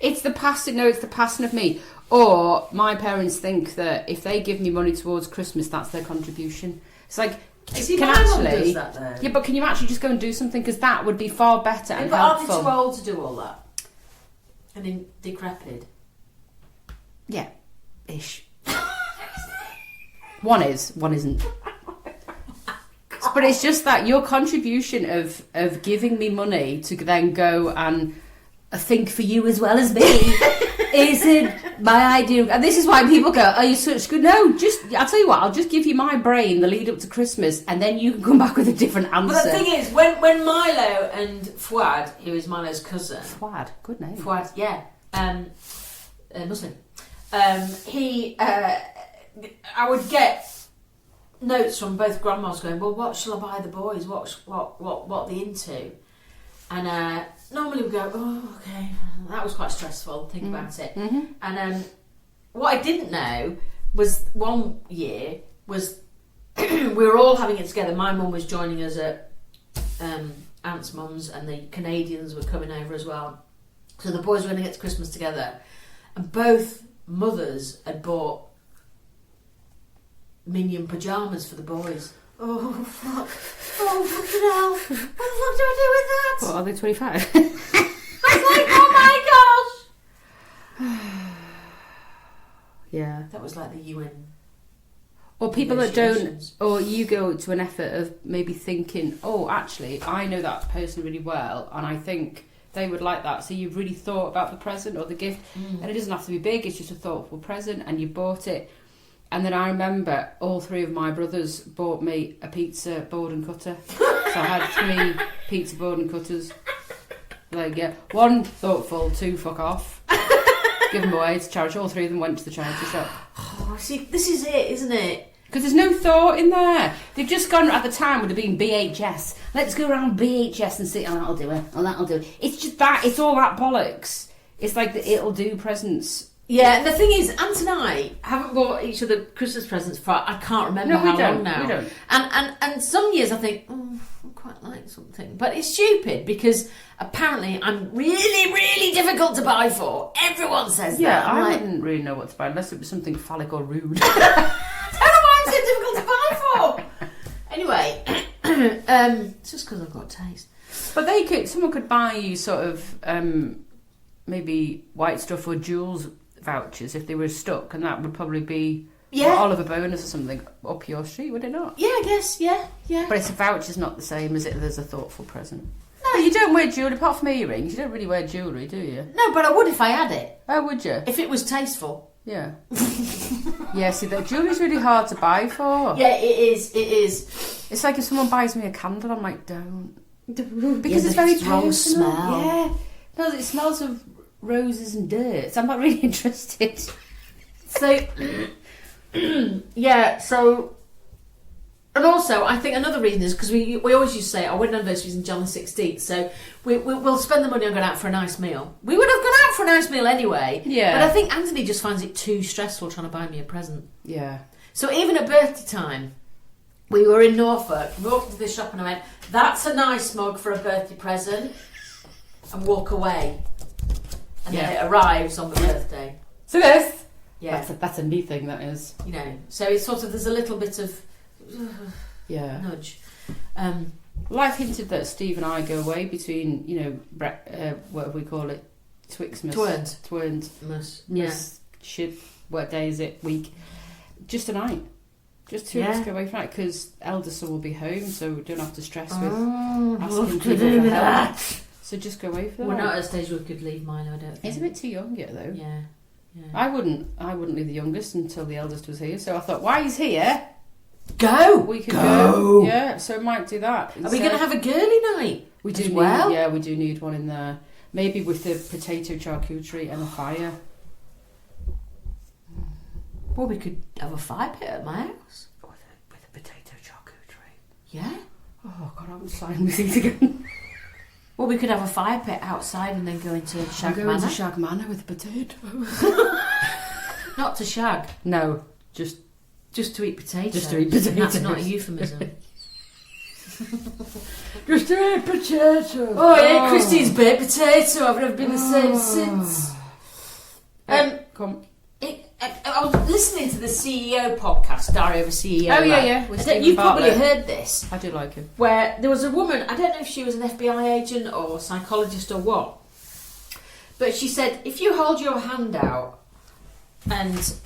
Speaker 2: It's the passing of me. Or my parents think that if they give me money towards Christmas, that's their contribution. It's like,
Speaker 1: see, my mum does that though.
Speaker 2: Yeah, but can you actually just go and do something? Because that would be far better and
Speaker 1: but
Speaker 2: helpful.
Speaker 1: Aren't they too old to do all that? And decrepit?
Speaker 2: Yeah, ish. One isn't. But it's just that your contribution of giving me money to then go and think for you as well as me isn't my idea. And this is why people go, are you such good? No, I'll tell you what, I'll just give you my brain the lead up to Christmas and then you can come back with a different answer.
Speaker 1: But the thing is, when Milo and Fouad, who is Milo's cousin...
Speaker 2: Fouad, good name.
Speaker 1: Fouad, yeah. Muslim. I would get notes from both grandmas going, well, what shall I buy the boys? What are they into? And normally we go, oh, okay, that was quite stressful, think about it.
Speaker 2: Mm-hmm.
Speaker 1: And what I didn't know was one year was we were all having it together. My mum was joining us at Aunt's mum's, and the Canadians were coming over as well. So the boys were going to get to Christmas together. And both mothers had bought minion pyjamas for the boys. Oh, fuck. Oh, fucking hell. What the fuck do I do with that?
Speaker 2: What, are they 25?
Speaker 1: I was like, oh my gosh.
Speaker 2: Yeah.
Speaker 1: That was like the UN.
Speaker 2: Or people that don't, or you go to an effort of maybe thinking, oh, actually, I know that person really well, and I think they would like that. So you've really thought about the present or the gift, and it doesn't have to be big, it's just a thoughtful present, and you bought it. And then I remember all 3 of my brothers bought me a pizza board and cutter. So I had 3 pizza board and cutters. Like, yeah, 1 thoughtful, 2 fuck off. give them away to charity. All 3 of them went to the charity shop.
Speaker 1: Oh, see, this is it, isn't it?
Speaker 2: Because there's no thought in there. They've just gone, at the time, would have been BHS. Let's go around BHS and see, oh, that'll do it, oh, that'll do it. It's just that, it's all that bollocks. It's like the it'll do presents.
Speaker 1: Yeah, and the thing is, Ant and I haven't bought each other Christmas presents for, I can't remember how long now.
Speaker 2: We don't.
Speaker 1: And some years I think, I quite like something. But it's stupid because apparently I'm really, really difficult to buy for. Everyone says that.
Speaker 2: I wouldn't really know what to buy unless it was something phallic or rude.
Speaker 1: I don't know why I'm so difficult to buy for. Anyway, it's just because I've got taste.
Speaker 2: But someone could buy you sort of maybe White Stuff or Jules vouchers if they were stuck, and that would probably be Oliver Bonus or something up your street, would it not?
Speaker 1: Yeah, I guess, yeah.
Speaker 2: But it's a voucher's not the same as it as a thoughtful present. No, you don't wear jewellery, apart from earrings, you don't really wear jewellery, do you?
Speaker 1: No, but I would if I had it.
Speaker 2: Oh, would you?
Speaker 1: If it was tasteful.
Speaker 2: Yeah. Yeah, see, that jewellery's really hard to buy for.
Speaker 1: Yeah, it is.
Speaker 2: It's like if someone buys me a candle, I'm like, don't. Because it's very
Speaker 1: strong
Speaker 2: personal.
Speaker 1: smell.
Speaker 2: Yeah. No, it smells of roses and dirt, so I'm not really interested.
Speaker 1: So, yeah, so... And also, I think another reason is because we always used to say our wedding anniversary is in John the 16th, so we'll spend the money on going out for a nice meal. We would have gone out for a nice meal anyway.
Speaker 2: Yeah.
Speaker 1: But I think Anthony just finds it too stressful trying to buy me a present.
Speaker 2: Yeah.
Speaker 1: So even at birthday time, we were in Norfolk, we walked into the shop and I went, that's a nice mug for a birthday present, and walk away. And then it arrives on the birthday.
Speaker 2: So this?
Speaker 1: Yeah.
Speaker 2: That's a neat thing, that is.
Speaker 1: You know, so it's sort of, there's a little bit of... nudge.
Speaker 2: Well, I've hinted that Steve and I go away between, what do we call it? Twixmas.
Speaker 1: Twerns.
Speaker 2: Yeah. Shit. What day is it? Week. Just a night. Just 2 weeks go away from that because eldest son will be home, so we don't have to stress with asking people for help. So just go away for that.
Speaker 1: We're not at a stage where we could leave Milo, I don't think.
Speaker 2: He's a bit too young yet, though.
Speaker 1: Yeah.
Speaker 2: I wouldn't leave the youngest until the eldest was here. So I thought, while he's here, we could go. Yeah, so we might do that.
Speaker 1: Are we going to have a girly night?
Speaker 2: We do need, we do need one in there. Maybe with the potato charcuterie and a fire.
Speaker 1: Well, we could have a fire pit at my house.
Speaker 2: With a potato charcuterie.
Speaker 1: Yeah.
Speaker 2: Oh God, I haven't signed with these again.
Speaker 1: Well, we could have a fire pit outside and then go into Shag Manor.
Speaker 2: Go into Shag Manor with potatoes.
Speaker 1: Not to shag.
Speaker 2: No, just
Speaker 1: to eat potatoes.
Speaker 2: Just to eat potatoes.
Speaker 1: That's not a euphemism.
Speaker 2: Just to eat potatoes.
Speaker 1: Oh, yeah, Christine's baked potato. I've never been the same since.
Speaker 2: Come.
Speaker 1: I was listening to the CEO podcast, Diary of a CEO.
Speaker 2: Oh, yeah.
Speaker 1: You've probably heard this.
Speaker 2: I do like it.
Speaker 1: Where there was a woman, I don't know if she was an FBI agent or psychologist or what, but she said, if you hold your hand out and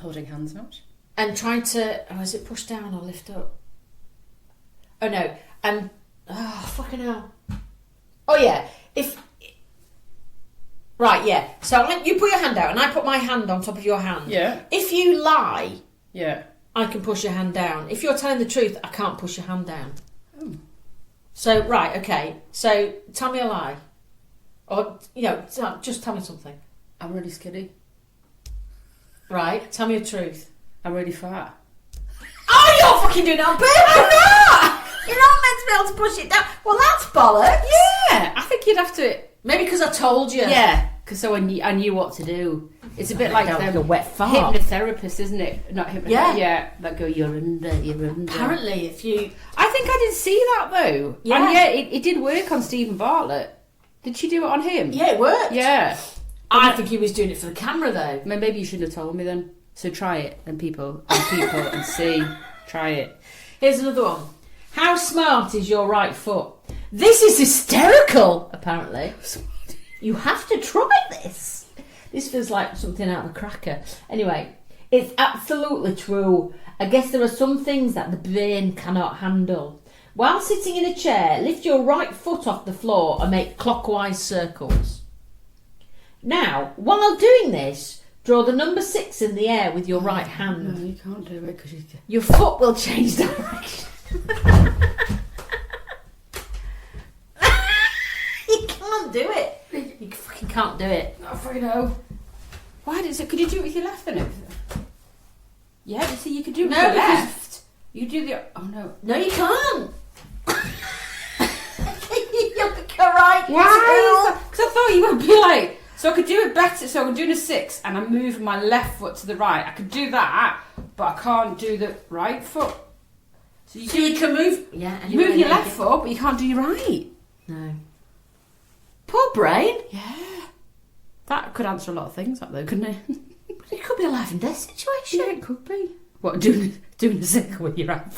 Speaker 2: holding hands out?
Speaker 1: And trying to... Oh, is it push down or lift up? Oh, no. Fucking hell. Oh, yeah. Right, yeah. So you put your hand out and I put my hand on top of your hand.
Speaker 2: Yeah.
Speaker 1: If you lie...
Speaker 2: Yeah.
Speaker 1: I can push your hand down. If you're telling the truth, I can't push your hand down. Oh. So, right, okay. So, tell me a lie. Or, just tell me something.
Speaker 2: I'm really skinny.
Speaker 1: Right, tell me a truth.
Speaker 2: I'm really fat.
Speaker 1: Oh, you're fucking doing it on purpose! I'm not! You're not meant to be able to push it down. Well, that's bollocks.
Speaker 2: Yeah, I think you'd have to...
Speaker 1: Maybe because I told you.
Speaker 2: Yeah, because so I knew what to do. It's a bit like
Speaker 1: a wet fart.
Speaker 2: Hypnotherapist, isn't it? Not hypnotherapist.
Speaker 1: Yeah.
Speaker 2: That go, you're under.
Speaker 1: Apparently, if you...
Speaker 2: I think I did see that, though.
Speaker 1: Yeah.
Speaker 2: And it did work on Stephen Bartlett. Did she do it on him?
Speaker 1: Yeah, it worked.
Speaker 2: Yeah.
Speaker 1: I think he was doing it for the camera, though.
Speaker 2: Maybe you shouldn't have told me then. So try it, and people, and see. Try it.
Speaker 1: Here's another one. How smart is your right foot? This is hysterical, apparently. You have to try this. This feels like something out of a cracker. Anyway, it's absolutely true. I guess there are some things that the brain cannot handle. While sitting in a chair, lift your right foot off the floor and make clockwise circles. Now, while doing this, draw the number 6 in the air with your right hand.
Speaker 2: No, you can't do it because
Speaker 1: your foot will change direction. You can't do it. You fucking can't do it.
Speaker 2: I fucking know. Why does it? Could you do it with your left then? Yeah, you see, you could do it with
Speaker 1: No,
Speaker 2: your
Speaker 1: because-
Speaker 2: left. You do the. Oh no.
Speaker 1: No, you can't. You'll be correct.
Speaker 2: Why? Because I thought you would be like. So I could do it better. So I'm doing a 6, and I'm moving my left foot to the right. I could do that, but I can't do the right foot. So you
Speaker 1: can move. Yeah,
Speaker 2: You move your left foot, but you can't do your right.
Speaker 1: No. Poor brain.
Speaker 2: Yeah. That could answer a lot of things, that though, couldn't it?
Speaker 1: It could be a life and death situation.
Speaker 2: Yeah, it could be. What, doing a circle with your hand?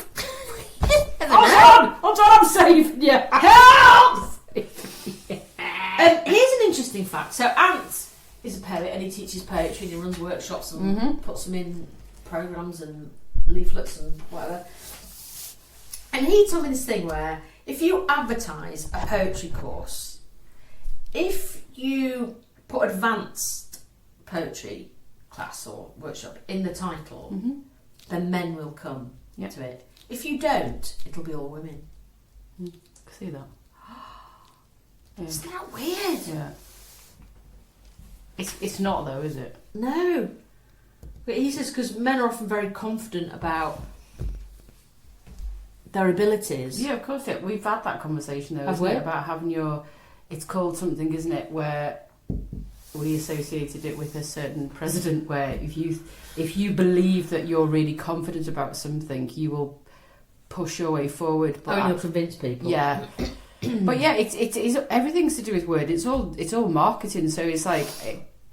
Speaker 1: Hold on, I'm saving you. Help! Here's an interesting fact. So Ant is a poet and he teaches poetry and he runs workshops and puts them in programmes and leaflets and whatever. And he told me this thing where if you advertise a poetry course, if you put advanced poetry class or workshop in the title, then men will come to it. If you don't, it'll be all women.
Speaker 2: See that? Yeah.
Speaker 1: Isn't that weird?
Speaker 2: Yeah. It's not though, is it?
Speaker 1: No. But he says because men are often very confident about their abilities.
Speaker 2: Yeah, of course. Yeah. We've had that conversation though,
Speaker 1: Have
Speaker 2: isn't
Speaker 1: we?
Speaker 2: it? About having your. It's called something, isn't it? Where we associated it with a certain president. Where if you believe that you're really confident about something, you will push your way forward. But
Speaker 1: You'll convince people.
Speaker 2: Yeah. But yeah, it's everything's to do with word. It's all marketing. So it's like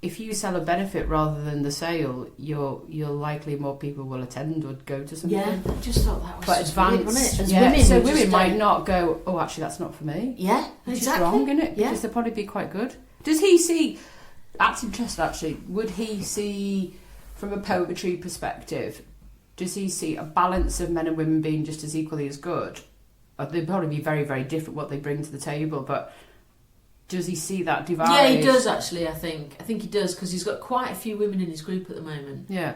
Speaker 2: if you sell a benefit rather than the sale, you're likely more people will attend or go to something.
Speaker 1: Yeah, I just thought that was
Speaker 2: But
Speaker 1: just
Speaker 2: advanced,
Speaker 1: weird, wasn't it? As
Speaker 2: yeah.
Speaker 1: women,
Speaker 2: So
Speaker 1: we
Speaker 2: women
Speaker 1: just
Speaker 2: might
Speaker 1: don't-
Speaker 2: not go. Oh, actually, that's not for me.
Speaker 1: Yeah,
Speaker 2: Which
Speaker 1: exactly.
Speaker 2: is wrong, isn't it?
Speaker 1: Yeah.
Speaker 2: Because they'll probably be quite good. Does he see? That's interesting. Actually, would he see from a poetry perspective? Does he see a balance of men and women being just as equally as good? They'd probably be very, very different what they bring to the table, but does he see that divide?
Speaker 1: Yeah, he does actually. I think he does because he's got quite a few women in his group at the moment.
Speaker 2: Yeah.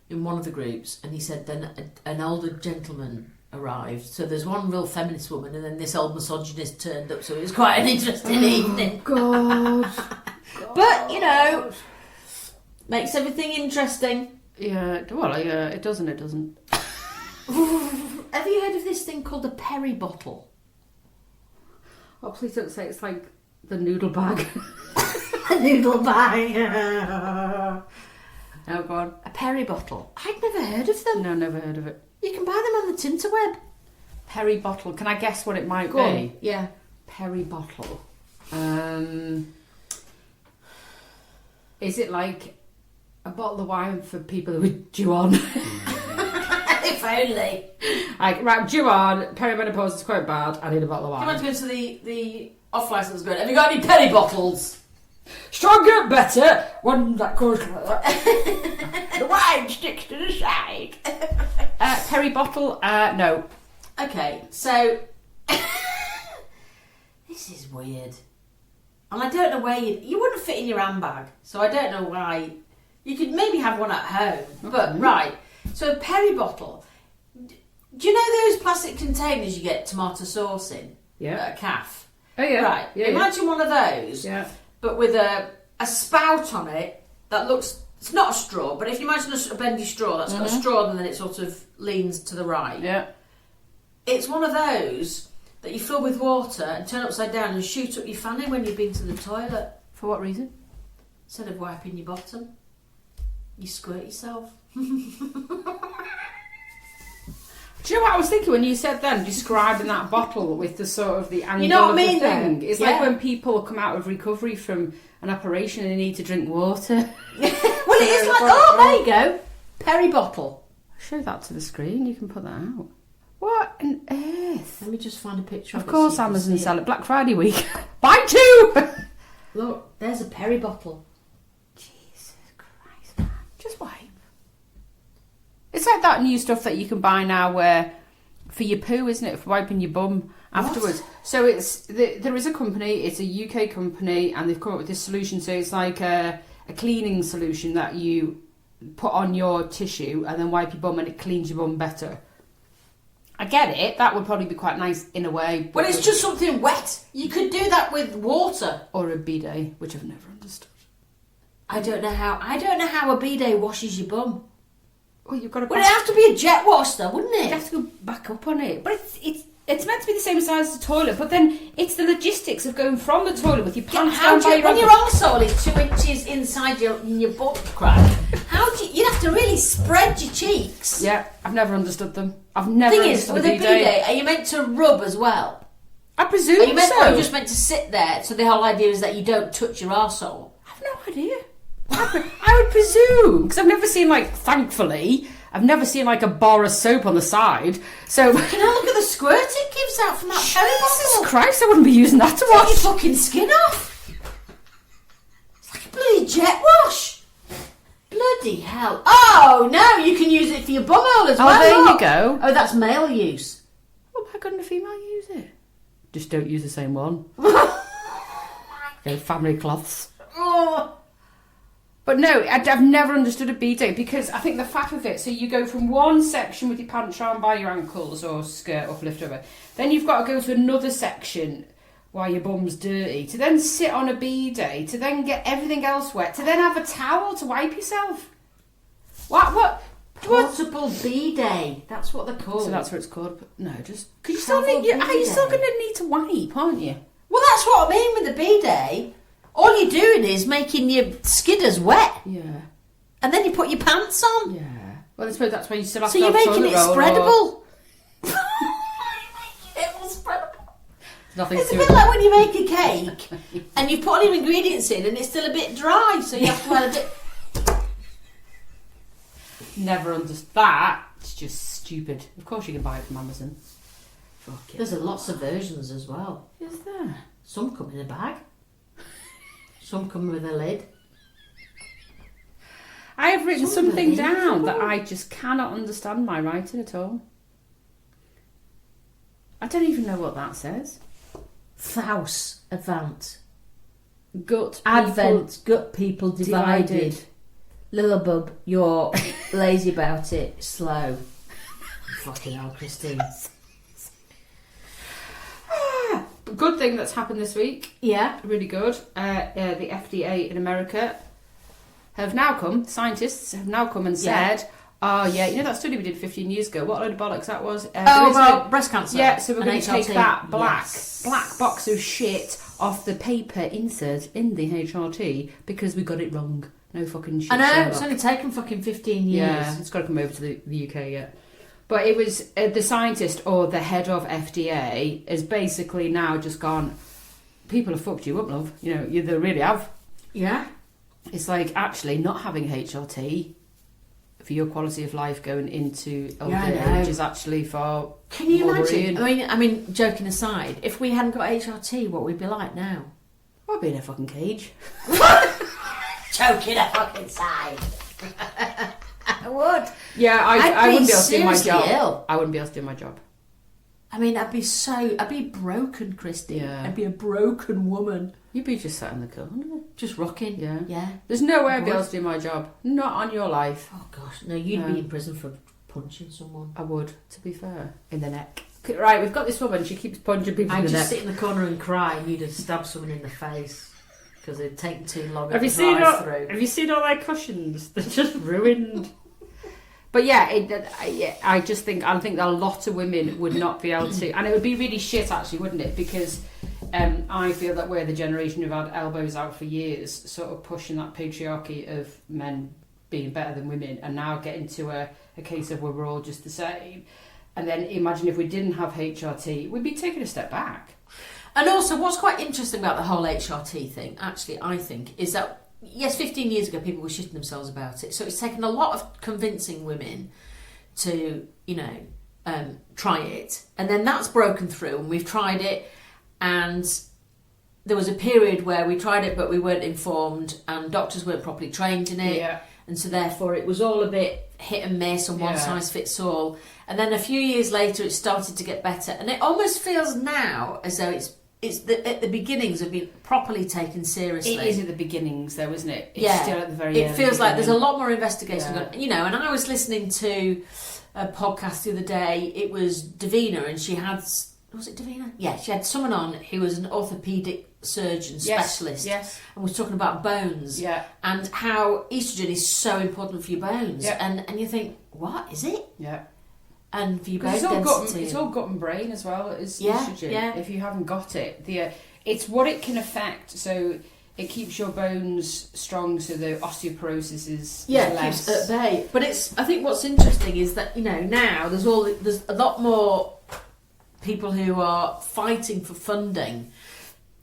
Speaker 1: In one of the groups, and he said then an older gentleman arrived. So there's one real feminist woman, and then this old misogynist turned up. So it was quite an interesting evening.
Speaker 2: God.
Speaker 1: But you know, makes everything interesting.
Speaker 2: Yeah. Well, yeah. It doesn't. It doesn't.
Speaker 1: Have you heard of this thing called a Perry bottle?
Speaker 2: Oh, please don't say it's like the noodle bag.
Speaker 1: A noodle bag.
Speaker 2: Oh God.
Speaker 1: A Perry bottle. I'd never heard of them.
Speaker 2: No, never heard of it.
Speaker 1: You can buy them on the Tinterweb.
Speaker 2: Perry bottle. Can I guess what it might
Speaker 1: Go
Speaker 2: be?
Speaker 1: on. Yeah.
Speaker 2: Perry bottle. Is it like a bottle of wine for people who chew on?
Speaker 1: If only.
Speaker 2: Like, right, chew on, perimenopause is quite bad, I need a bottle of
Speaker 1: You
Speaker 2: wine.
Speaker 1: want to go to the off-licence good. Have you got any Perry bottles?
Speaker 2: Stronger, better, one that goes like that. The wine sticks to the side. Perry bottle, no.
Speaker 1: Okay, so this is weird, and I don't know where you wouldn't fit in your handbag, so I don't know why. You could maybe have one at home, but right. So a Perry bottle. Do you know those plastic containers you get tomato sauce in?
Speaker 2: Yeah.
Speaker 1: At a calf.
Speaker 2: Oh yeah.
Speaker 1: Right.
Speaker 2: Yeah,
Speaker 1: Imagine one of those.
Speaker 2: Yeah.
Speaker 1: But with a spout on it that looks. It's not a straw, but if you imagine a bendy straw that's got a straw and then it sort of leans to the right.
Speaker 2: Yeah.
Speaker 1: It's one of those that you fill with water and turn upside down and shoot up your fanny when you've been to the toilet.
Speaker 2: For what reason?
Speaker 1: Instead of wiping your bottom, you squirt yourself.
Speaker 2: Do you know what I was thinking when you said then, describing that bottle with the sort of the angle
Speaker 1: know what
Speaker 2: of
Speaker 1: I mean,
Speaker 2: the thing?
Speaker 1: though?
Speaker 2: It's
Speaker 1: Yeah.
Speaker 2: like when people come out of recovery from an operation and they need to drink water.
Speaker 1: Well, it is like, oh, there you go. Perry bottle.
Speaker 2: Show that to the screen, you can put that out. What on earth?
Speaker 1: Let me just find a picture
Speaker 2: Of
Speaker 1: it
Speaker 2: course
Speaker 1: so you can
Speaker 2: Amazon
Speaker 1: see
Speaker 2: sell
Speaker 1: it.
Speaker 2: it Black Friday week. Buy two!
Speaker 1: Look, there's a Perry bottle.
Speaker 2: Jesus Christ, man. Just wipe. It's like that new stuff that you can buy now where, for your poo, isn't it? For wiping your bum afterwards. So there is a company, it's a UK company, and they've come up with this solution. So it's like a cleaning solution that you put on your tissue and then wipe your bum and it cleans your bum better. I get it. That would probably be quite nice in a way.
Speaker 1: Well, it's just something wet. You could do that with water.
Speaker 2: Or a bidet, which I've never understood.
Speaker 1: I don't know how a bidet washes your bum.
Speaker 2: Well, you've got to.
Speaker 1: Would it have to be a jet wash though, wouldn't it?
Speaker 2: You have to go back up on it, but it's meant to be the same size as the toilet. But then it's the logistics of going from the toilet with your pants down by your
Speaker 1: when your arsehole is 2 inches inside your butt crack. You'd have to really spread your cheeks.
Speaker 2: Yeah, I've never understood them. I've never
Speaker 1: Thing is,
Speaker 2: understood
Speaker 1: with a bidet, are you meant to rub as well?
Speaker 2: I presume
Speaker 1: Are you
Speaker 2: so.
Speaker 1: just meant to sit there? So the whole idea is that you don't touch your arsehole.
Speaker 2: I've no idea. I would presume, because I've never seen, thankfully, I've never seen a bar of soap on the side. So
Speaker 1: Fucking hell, look at the squirt it gives out from that
Speaker 2: Jesus
Speaker 1: bottle.
Speaker 2: Christ, I wouldn't be using that to
Speaker 1: Take
Speaker 2: wash.
Speaker 1: your fucking skin off. It's like a bloody jet wash. Bloody hell. Oh, no, you can use it for your bumhole as well.
Speaker 2: There
Speaker 1: look.
Speaker 2: you go.
Speaker 1: Oh, that's male use.
Speaker 2: Well, why couldn't a female use it? Just don't use the same one. Family cloths.
Speaker 1: Oh.
Speaker 2: But no, I've never understood a bidet because I think the fact of it, so you go from one section with your pants down by your ankles or skirt uplift over, then you've got to go to another section while your bum's dirty, to then sit on a bidet, to then get everything else wet, to then have a towel to wipe yourself. What?
Speaker 1: Portable bidet. That's what they're called.
Speaker 2: So that's what it's called. But no, just because
Speaker 1: Travel
Speaker 2: you're still
Speaker 1: bidet.
Speaker 2: going to need to wipe, aren't you?
Speaker 1: Well, that's what I mean with the bidet. All you're doing is making your skidders wet.
Speaker 2: Yeah.
Speaker 1: And then you put your pants on.
Speaker 2: Yeah. Well, I suppose that's when you still have
Speaker 1: So
Speaker 2: to
Speaker 1: you're
Speaker 2: have
Speaker 1: making
Speaker 2: toilet
Speaker 1: it
Speaker 2: roll
Speaker 1: spreadable.
Speaker 2: or-
Speaker 1: It will spreadable.
Speaker 2: Nothing
Speaker 1: It's a
Speaker 2: to
Speaker 1: bit
Speaker 2: it.
Speaker 1: like when you make a cake and you put all your ingredients in and it's still a bit dry, so you have to add a bit.
Speaker 2: Never understood that. It's just stupid. Of course you can buy it from Amazon. Fuck it.
Speaker 1: There's lots of versions as well.
Speaker 2: Is there?
Speaker 1: Some come in a bag. Some come with a lid.
Speaker 2: I have written
Speaker 1: It's
Speaker 2: something down
Speaker 1: unbelievable.
Speaker 2: that I just cannot understand my writing at all. I don't even know what that says.
Speaker 1: Faust, advance.
Speaker 2: Gut.
Speaker 1: Advent, gut people divided. Little bub, you're lazy about it, slow. Fucking hell, Christine.
Speaker 2: Good thing that's happened this week.
Speaker 1: Yeah.
Speaker 2: Really good. The FDA in America have now come, scientists have now come and said, oh yeah, you know that study we did 15 years ago, what a load of bollocks that was?
Speaker 1: About breast cancer.
Speaker 2: Yeah, so we're
Speaker 1: and
Speaker 2: going to take
Speaker 1: HRT.
Speaker 2: that black
Speaker 1: Yes.
Speaker 2: box of shit off the paper insert in the HRT because we got it wrong. No fucking shit.
Speaker 1: I know,
Speaker 2: Sherlock.
Speaker 1: it's only taken fucking 15 years.
Speaker 2: Yeah, it's got to come over to the UK yet. But it was the scientist or the head of FDA has basically now just gone, people have fucked you up, love. You know, they really have.
Speaker 1: Yeah.
Speaker 2: It's like actually not having HRT for your quality of life going into older age is actually for.
Speaker 1: Can you
Speaker 2: worrying.
Speaker 1: imagine? I mean, joking aside, if we hadn't got HRT, what we'd be like now?
Speaker 2: I'd be in a fucking cage.
Speaker 1: Joking aside. I would.
Speaker 2: Yeah, I wouldn't be able to do my
Speaker 1: seriously
Speaker 2: job.
Speaker 1: ill.
Speaker 2: I wouldn't be able to do my job.
Speaker 1: I mean, I'd be broken, Christy.
Speaker 2: Yeah.
Speaker 1: I'd be a broken woman.
Speaker 2: You'd be just sat in the corner.
Speaker 1: Just rocking.
Speaker 2: Yeah.
Speaker 1: Yeah.
Speaker 2: There's no way I'd be
Speaker 1: would.
Speaker 2: able to do my job. Not on your life.
Speaker 1: Oh gosh, no, you'd
Speaker 2: No.
Speaker 1: be in prison for punching someone.
Speaker 2: I would, to be fair. In the neck. Right, we've got this woman, she keeps punching people in
Speaker 1: I'd
Speaker 2: the
Speaker 1: just
Speaker 2: neck.
Speaker 1: sit in the corner and cry, and you'd have stabbed someone in the face because it'd take too long
Speaker 2: Have
Speaker 1: to
Speaker 2: you seen
Speaker 1: drive
Speaker 2: all,
Speaker 1: through.
Speaker 2: have you seen all their cushions? They're just ruined. But yeah, I think a lot of women would not be able to, and it would be really shit actually, wouldn't it? Because I feel that we're the generation who've had elbows out for years, sort of pushing that patriarchy of men being better than women, and now getting to a case of where we're all just the same. And then imagine if we didn't have HRT, we'd be taking a step back.
Speaker 1: And also, what's quite interesting about the whole HRT thing, actually, I think, is that, yes, 15 years ago, people were shitting themselves about it. So it's taken a lot of convincing women to, try it. And then that's broken through, and we've tried it. And there was a period where we tried it, but we weren't informed, and doctors weren't properly trained in it.
Speaker 2: Yeah.
Speaker 1: And so therefore it was all a bit hit and miss and one size fits all. And then a few years later it started to get better. And it almost feels now as though it's at the beginnings of being properly taken seriously.
Speaker 2: It is at the beginnings though, isn't it? It's still at the very
Speaker 1: It
Speaker 2: early
Speaker 1: feels like there's a
Speaker 2: beginning.
Speaker 1: lot more investigation going, and I was listening to a podcast the other day. It was Davina, and she had was it Davina? Yeah, she had someone on who was an orthopaedic surgeon specialist, and was talking about bones, and how estrogen is so important for your bones, and you think, what is it? And for your bone density,
Speaker 2: it's all gut and brain as well as estrogen. If you haven't got it, it's what it can affect. So it keeps your bones strong, so the osteoporosis is less.
Speaker 1: Keeps at bay. But I think what's interesting is that now there's a lot more people who are fighting for funding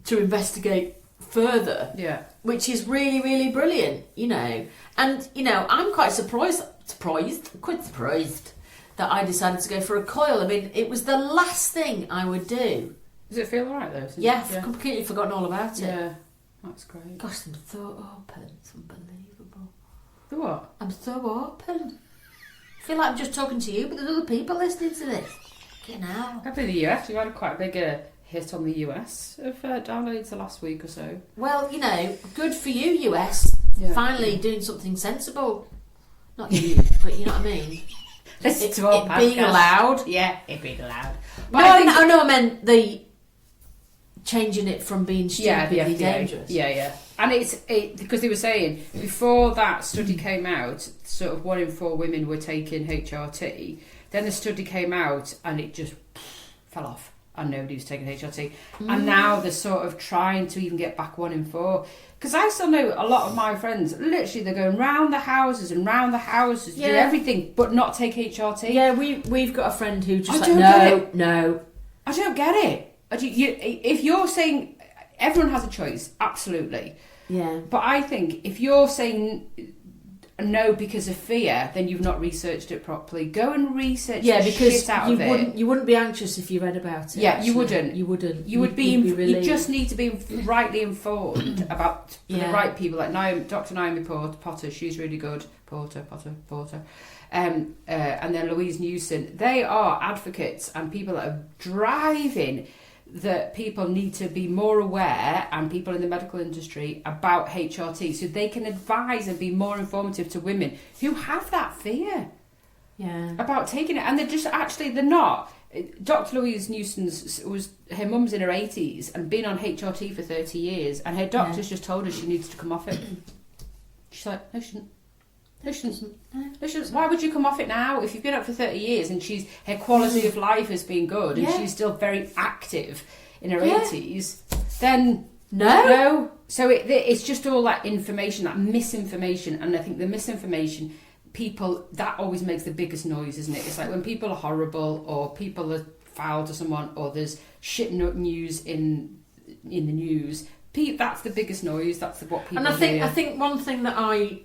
Speaker 1: to investigate further, which is really, really brilliant, and I'm quite surprised that I decided to go for a coil. I mean, it was the last thing I would do.
Speaker 2: Does it feel alright though?
Speaker 1: I've completely forgotten all about it.
Speaker 2: Yeah, that's great.
Speaker 1: Gosh, I'm so open. It's unbelievable.
Speaker 2: The what?
Speaker 1: I'm so open. I feel like I'm just talking to you, but there's other people listening to this. Get out.
Speaker 2: Happy the US. You've had quite a big hit on the US of downloads the last week or so.
Speaker 1: Well, good for you, US. Finally doing something sensible. Not you, but you know what I mean.
Speaker 2: It
Speaker 1: being allowed.
Speaker 2: Yeah, it being allowed.
Speaker 1: But I meant the changing it from being stupidly dangerous.
Speaker 2: Yeah. And it's because they were saying before that study came out, sort of 1 in 4 women were taking HRT. Then the study came out and it just fell off, and nobody was taking HRT. And now they're sort of trying to even get back 1 in 4. Because I still know a lot of my friends, literally, they're going round the houses, do everything, but not take HRT.
Speaker 1: Yeah, we've got a friend who just no.
Speaker 2: I don't get it. If you're saying everyone has a choice, absolutely.
Speaker 1: Yeah.
Speaker 2: But I think if you're saying no because of fear, then you've not researched it properly. Go and research the shit out of it.
Speaker 1: You wouldn't be anxious if you read about it.
Speaker 2: Yeah,
Speaker 1: actually.
Speaker 2: you wouldn't.
Speaker 1: You wouldn't.
Speaker 2: You would be. You just need to be rightly informed about the right people. Like Dr. Naomi Potter, she's really good. Potter. And then Louise Newson. They are advocates and people that are driving that people need to be more aware, and people in the medical industry, about HRT, so they can advise and be more informative to women who have that fear about taking it, and they're not. Dr. Louise Newson's her mum's in her 80s and been on HRT for 30 years, and her doctor's just told her she needs to come off it. She's like, no, she shouldn't. No, she doesn't. Why would you come off it now? If you've been up for 30 years and her quality of life has been good and she's still very active in her 80s, then no. So it's just all that information, that misinformation. And I think the misinformation, people, that always makes the biggest noise, isn't it? It's like when people are horrible, or people are foul to someone, or there's shit news in the news. That's the biggest noise. That's what people hear.
Speaker 1: I think one thing that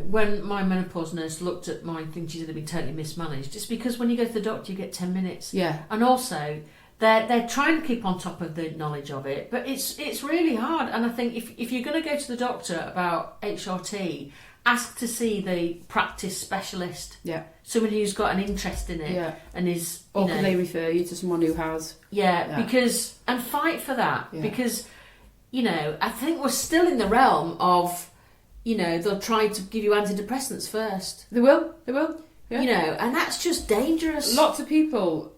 Speaker 1: when my menopause nurse looked at my thing, she said it'd been totally mismanaged. It's because when you go to the doctor, you get 10 minutes.
Speaker 2: Yeah.
Speaker 1: And also, they're trying to keep on top of the knowledge of it, but it's really hard. And I think if you're going to go to the doctor about HRT, ask to see the practice specialist. Yeah. Someone who's got an interest in it and is.
Speaker 2: Or can they refer you to someone who has?
Speaker 1: Yeah. Because and fight for that because I think we're still in the realm of. They'll try to give you antidepressants first.
Speaker 2: They will. Yeah.
Speaker 1: And that's just dangerous.
Speaker 2: Lots of people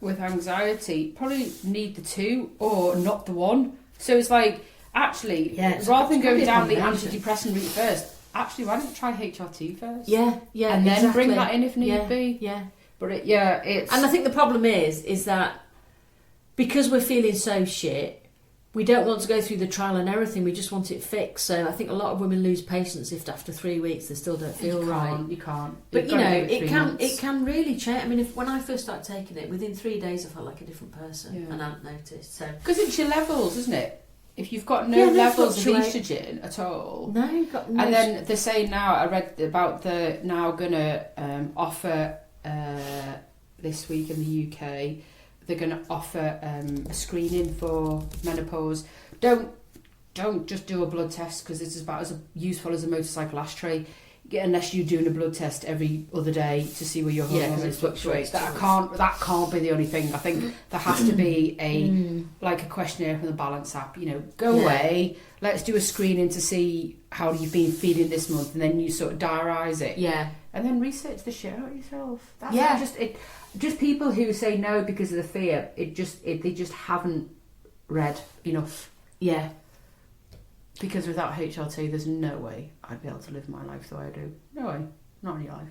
Speaker 2: with anxiety probably need the 2 or not the 1. So it's like, actually, rather than going down the antidepressant route first, actually, why don't you try HRT first?
Speaker 1: Yeah,
Speaker 2: and then bring that in if need be.
Speaker 1: Yeah.
Speaker 2: But it's...
Speaker 1: And I think the problem is that because we're feeling so shit, we don't want to go through the trial and error thing. We just want it fixed. So I think a lot of women lose patience if after 3 weeks they still don't feel right.
Speaker 2: You can't.
Speaker 1: But it can really change. I mean, when I first started taking it, within 3 days I felt like a different person, and I hadn't noticed. So
Speaker 2: because it's your levels, isn't it? If you've got no levels of estrogen at all,
Speaker 1: and
Speaker 2: then they're saying now. I read about the now going to offer this week in the UK. They're going to offer a screening for menopause. Don't just do a blood test because it's about as useful as a motorcycle ashtray. Unless you're doing a blood test every other day to see where your hormones fluctuate. That can't be the only thing. I think there has to be a questionnaire from the Balance app. Go away. Let's do a screening to see how you've been feeling this month, and then you sort of diarise it.
Speaker 1: Yeah.
Speaker 2: And then research the shit out yourself. That's
Speaker 1: Yeah.
Speaker 2: Just people who say no because of the fear. They just haven't read enough.
Speaker 1: Yeah.
Speaker 2: Because without HRT, there's no way I'd be able to live my life the way I do. No way. Not any life.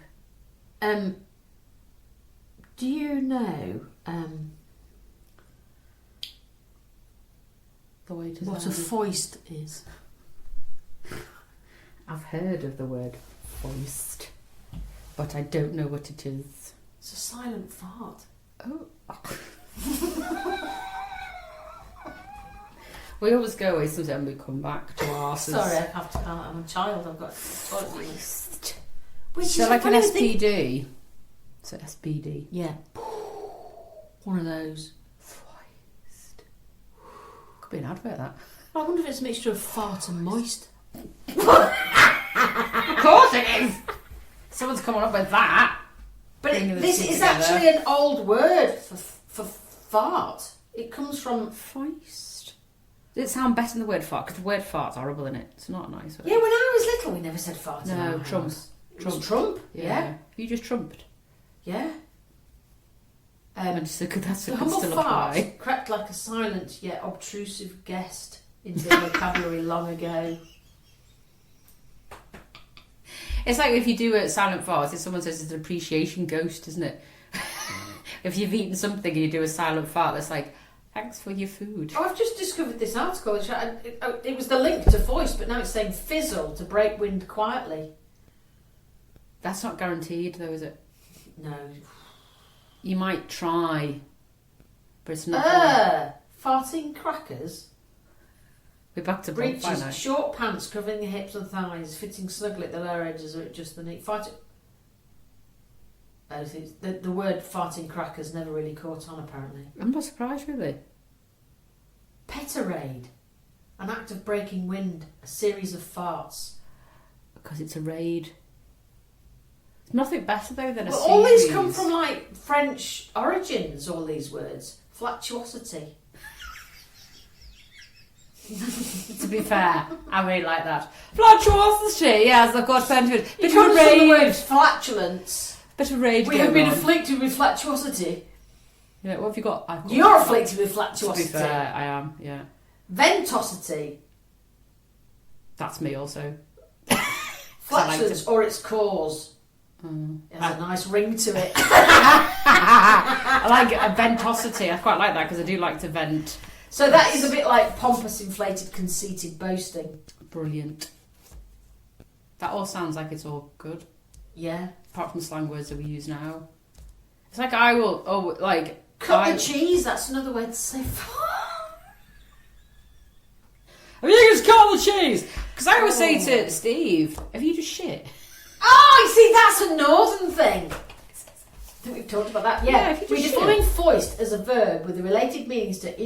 Speaker 1: Do you know
Speaker 2: The way to
Speaker 1: what a foist is?
Speaker 2: I've heard of the word foist, but I don't know what it is.
Speaker 1: It's a silent fart.
Speaker 2: Oh. We always go away sometimes and we come back to our asses.
Speaker 1: Sorry, I have to. I'm a child. I've got foist. Which
Speaker 2: So
Speaker 1: is
Speaker 2: like an
Speaker 1: funny thing.
Speaker 2: SPD. So SPD.
Speaker 1: Yeah. One of those.
Speaker 2: Foist. Could be an advert, that.
Speaker 1: I wonder if it's a mixture of fart and moist.
Speaker 2: Of course it is! Someone's coming up with that.
Speaker 1: But
Speaker 2: Bringing the
Speaker 1: this
Speaker 2: two
Speaker 1: is
Speaker 2: together.
Speaker 1: actually an old word for fart. It comes from...
Speaker 2: Foist. Does it sound better than the word fart? Because the word fart's horrible, isn't it? It's not a nice word.
Speaker 1: Yeah, when I was little, we never said fart. in
Speaker 2: No,
Speaker 1: our
Speaker 2: Trump.
Speaker 1: house. It was Trump. Yeah.
Speaker 2: You just trumped.
Speaker 1: Yeah.
Speaker 2: And so that's
Speaker 1: The
Speaker 2: a
Speaker 1: humble
Speaker 2: still
Speaker 1: fart
Speaker 2: apply.
Speaker 1: crept like a silent yet obtrusive guest into the vocabulary long ago.
Speaker 2: It's like if you do a silent fart, if someone says it's an appreciation ghost, isn't it? If you've eaten something and you do a silent fart, it's like, thanks for your food.
Speaker 1: Oh, I've just discovered this article. It was the link to foist, but now it's saying fizzle to break wind quietly.
Speaker 2: That's not guaranteed though, is it?
Speaker 1: No.
Speaker 2: You might try, but it's not.
Speaker 1: Farting crackers.
Speaker 2: We're back to
Speaker 1: Breeches,
Speaker 2: bonfire now.
Speaker 1: short pants covering the hips and thighs, fitting snugly at the lower edges or at just the knee. Farting. I think the word farting crackers never really caught on, apparently.
Speaker 2: I'm not surprised, really.
Speaker 1: Petarade. An act of breaking wind. A series of farts.
Speaker 2: Because it's a raid. It's nothing better, though, than a
Speaker 1: Well,
Speaker 2: series.
Speaker 1: all these come from, like, French origins, all these words. Flatuosity.
Speaker 2: To be fair, I really like that. Flatuosity, yes, I've got plenty of it.
Speaker 1: It
Speaker 2: Bit of
Speaker 1: comes from the word
Speaker 2: rage.
Speaker 1: flatulence.
Speaker 2: Bit of rage
Speaker 1: We have
Speaker 2: going
Speaker 1: been
Speaker 2: on.
Speaker 1: afflicted with flatuosity.
Speaker 2: Yeah, what have you got? I've got
Speaker 1: You're afflicted with
Speaker 2: To be
Speaker 1: flatuosity.
Speaker 2: fair, I am, yeah.
Speaker 1: Ventosity.
Speaker 2: That's me also.
Speaker 1: Flatulence or its cause.
Speaker 2: Mm.
Speaker 1: It has a nice ring to it.
Speaker 2: I like a ventosity. I quite like that because I do like to vent.
Speaker 1: So that is a bit like pompous, inflated, conceited boasting.
Speaker 2: Brilliant. That all sounds like it's all good.
Speaker 1: Yeah.
Speaker 2: Apart from slang words that we use now. It's like I will,
Speaker 1: Cut the cheese, that's another way to say
Speaker 2: Have you just cut the cheese? Because I always say to Steve, have you just shit?
Speaker 1: Oh, you see, that's a northern thing. I think we've talked about that. Yeah,
Speaker 2: if you
Speaker 1: we
Speaker 2: just
Speaker 1: define foist as a verb with the related meanings to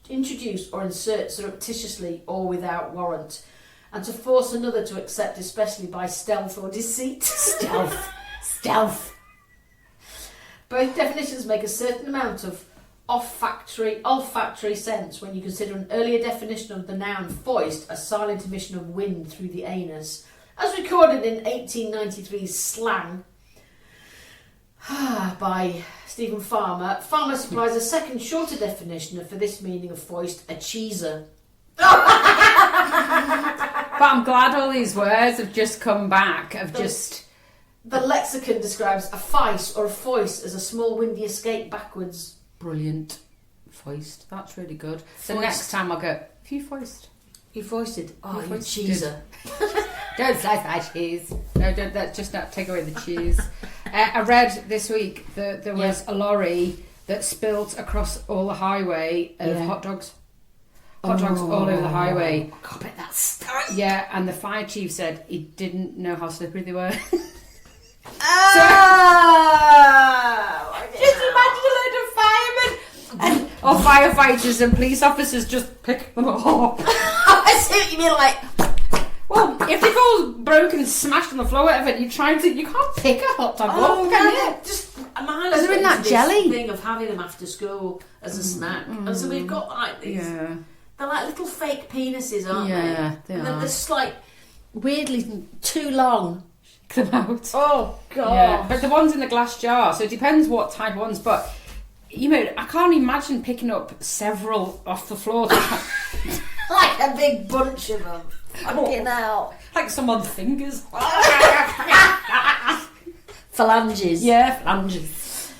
Speaker 1: introduce or insert surreptitiously or without warrant, and to force another to accept, especially by stealth or deceit. Stealth. Both definitions make a certain amount of olfactory sense when you consider an earlier definition of the noun foist as silent emission of wind through the anus, as recorded in 1893's Slang by Stephen Farmer. Farmer supplies a second, shorter definition for this meaning of foist: a cheeser.
Speaker 2: But I'm glad all these words have just come back.
Speaker 1: The lexicon describes a fice or a foist as a small windy escape backwards.
Speaker 2: Brilliant. Foist. That's really good. So
Speaker 1: Foist.
Speaker 2: next time I'll go, if you foist.
Speaker 1: You foisted. Oh,
Speaker 2: You
Speaker 1: you
Speaker 2: foisted.
Speaker 1: cheeser.
Speaker 2: Don't slice my cheese. No, don't. That's just not take away the cheese. I read this week that there was a lorry that spilt across all the highway of hot dogs. Hot dogs all over the highway.
Speaker 1: God, I bet that stunk.
Speaker 2: Yeah, and the fire chief said he didn't know how slippery they were. Just imagine a load of firemen or firefighters and police officers just pick them up.
Speaker 1: I see what you mean, like...
Speaker 2: Well, if they've all broken and smashed on the floor, whatever, you can't pick a hot dog up, can you?
Speaker 1: Just mine
Speaker 2: Is there in that jelly?
Speaker 1: thing of having them after school as a snack, and so we've got like these.
Speaker 2: Yeah.
Speaker 1: They're like little fake penises, aren't they?
Speaker 2: Yeah, they
Speaker 1: and
Speaker 2: are.
Speaker 1: they're just like weirdly too long.
Speaker 2: Them out.
Speaker 1: Oh God!
Speaker 2: Yeah, but the ones in the glass jar. So it depends what type of ones. But I can't imagine picking up several off the floor.
Speaker 1: Like a big bunch of them. Fucking hell.
Speaker 2: Like someone's fingers.
Speaker 1: Phalanges.
Speaker 2: Yeah, phalanges.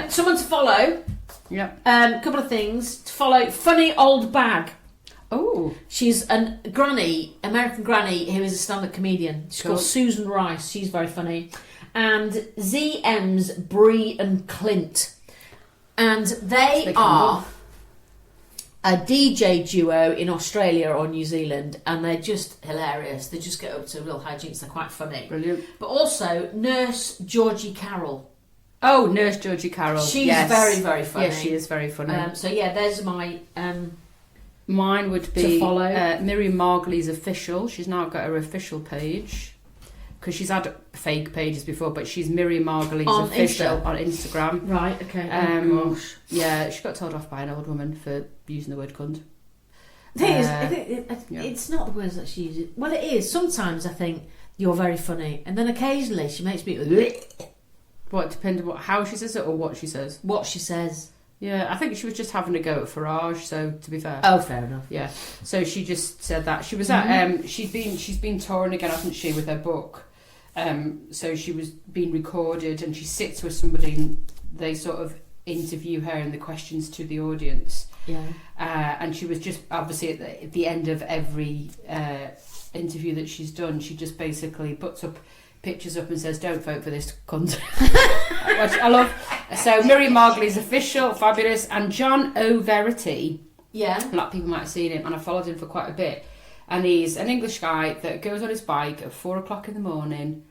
Speaker 1: Someone to follow.
Speaker 2: Yeah.
Speaker 1: Couple of things to follow. Funny old bag.
Speaker 2: Oh.
Speaker 1: She's a granny, American granny, who is a stand-up comedian. She's called Susan Rice. She's very funny. And ZM's Bree and Clint. And they are a DJ duo in Australia or New Zealand, and they're just hilarious. They just get up to real hijinks. They're quite funny.
Speaker 2: Brilliant.
Speaker 1: But also Nurse Georgie Carroll.
Speaker 2: Oh, Nurse Georgie Carroll.
Speaker 1: She's very, very funny.
Speaker 2: Yes, she is very funny.
Speaker 1: So yeah, there's my...
Speaker 2: Mine would be
Speaker 1: to follow.
Speaker 2: Miriam Margley's official. She's now got her official page because she's had fake pages before, but she's Miriam Margley's
Speaker 1: on
Speaker 2: official on Instagram.
Speaker 1: Right, okay. Gosh.
Speaker 2: Yeah, she got told off by an old woman for using the word cunt.
Speaker 1: The thing is, it's not the words that she uses. Well, it is. Sometimes I think you're very funny, and then occasionally she makes me...
Speaker 2: What, depending on how she says it or what she says?
Speaker 1: What she says.
Speaker 2: Yeah, I think she was just having a go at Farage, so to be fair.
Speaker 1: Oh, fair enough.
Speaker 2: Yeah. So she just said that. She was at she's been touring again, hasn't she, with her book. So she was being recorded and she sits with somebody and they sort of interview her and the questions to the audience.
Speaker 1: Yeah.
Speaker 2: And she was just obviously at the end of every interview that she's done, she just basically puts up pictures up and says, "Don't vote for this cunt," which I love. So Miriam Margley's official, fabulous, and John O'Verity.
Speaker 1: Yeah,
Speaker 2: a lot of people might have seen him, and I followed him for quite a bit. And he's an English guy that goes on his bike at 4:00 in the morning.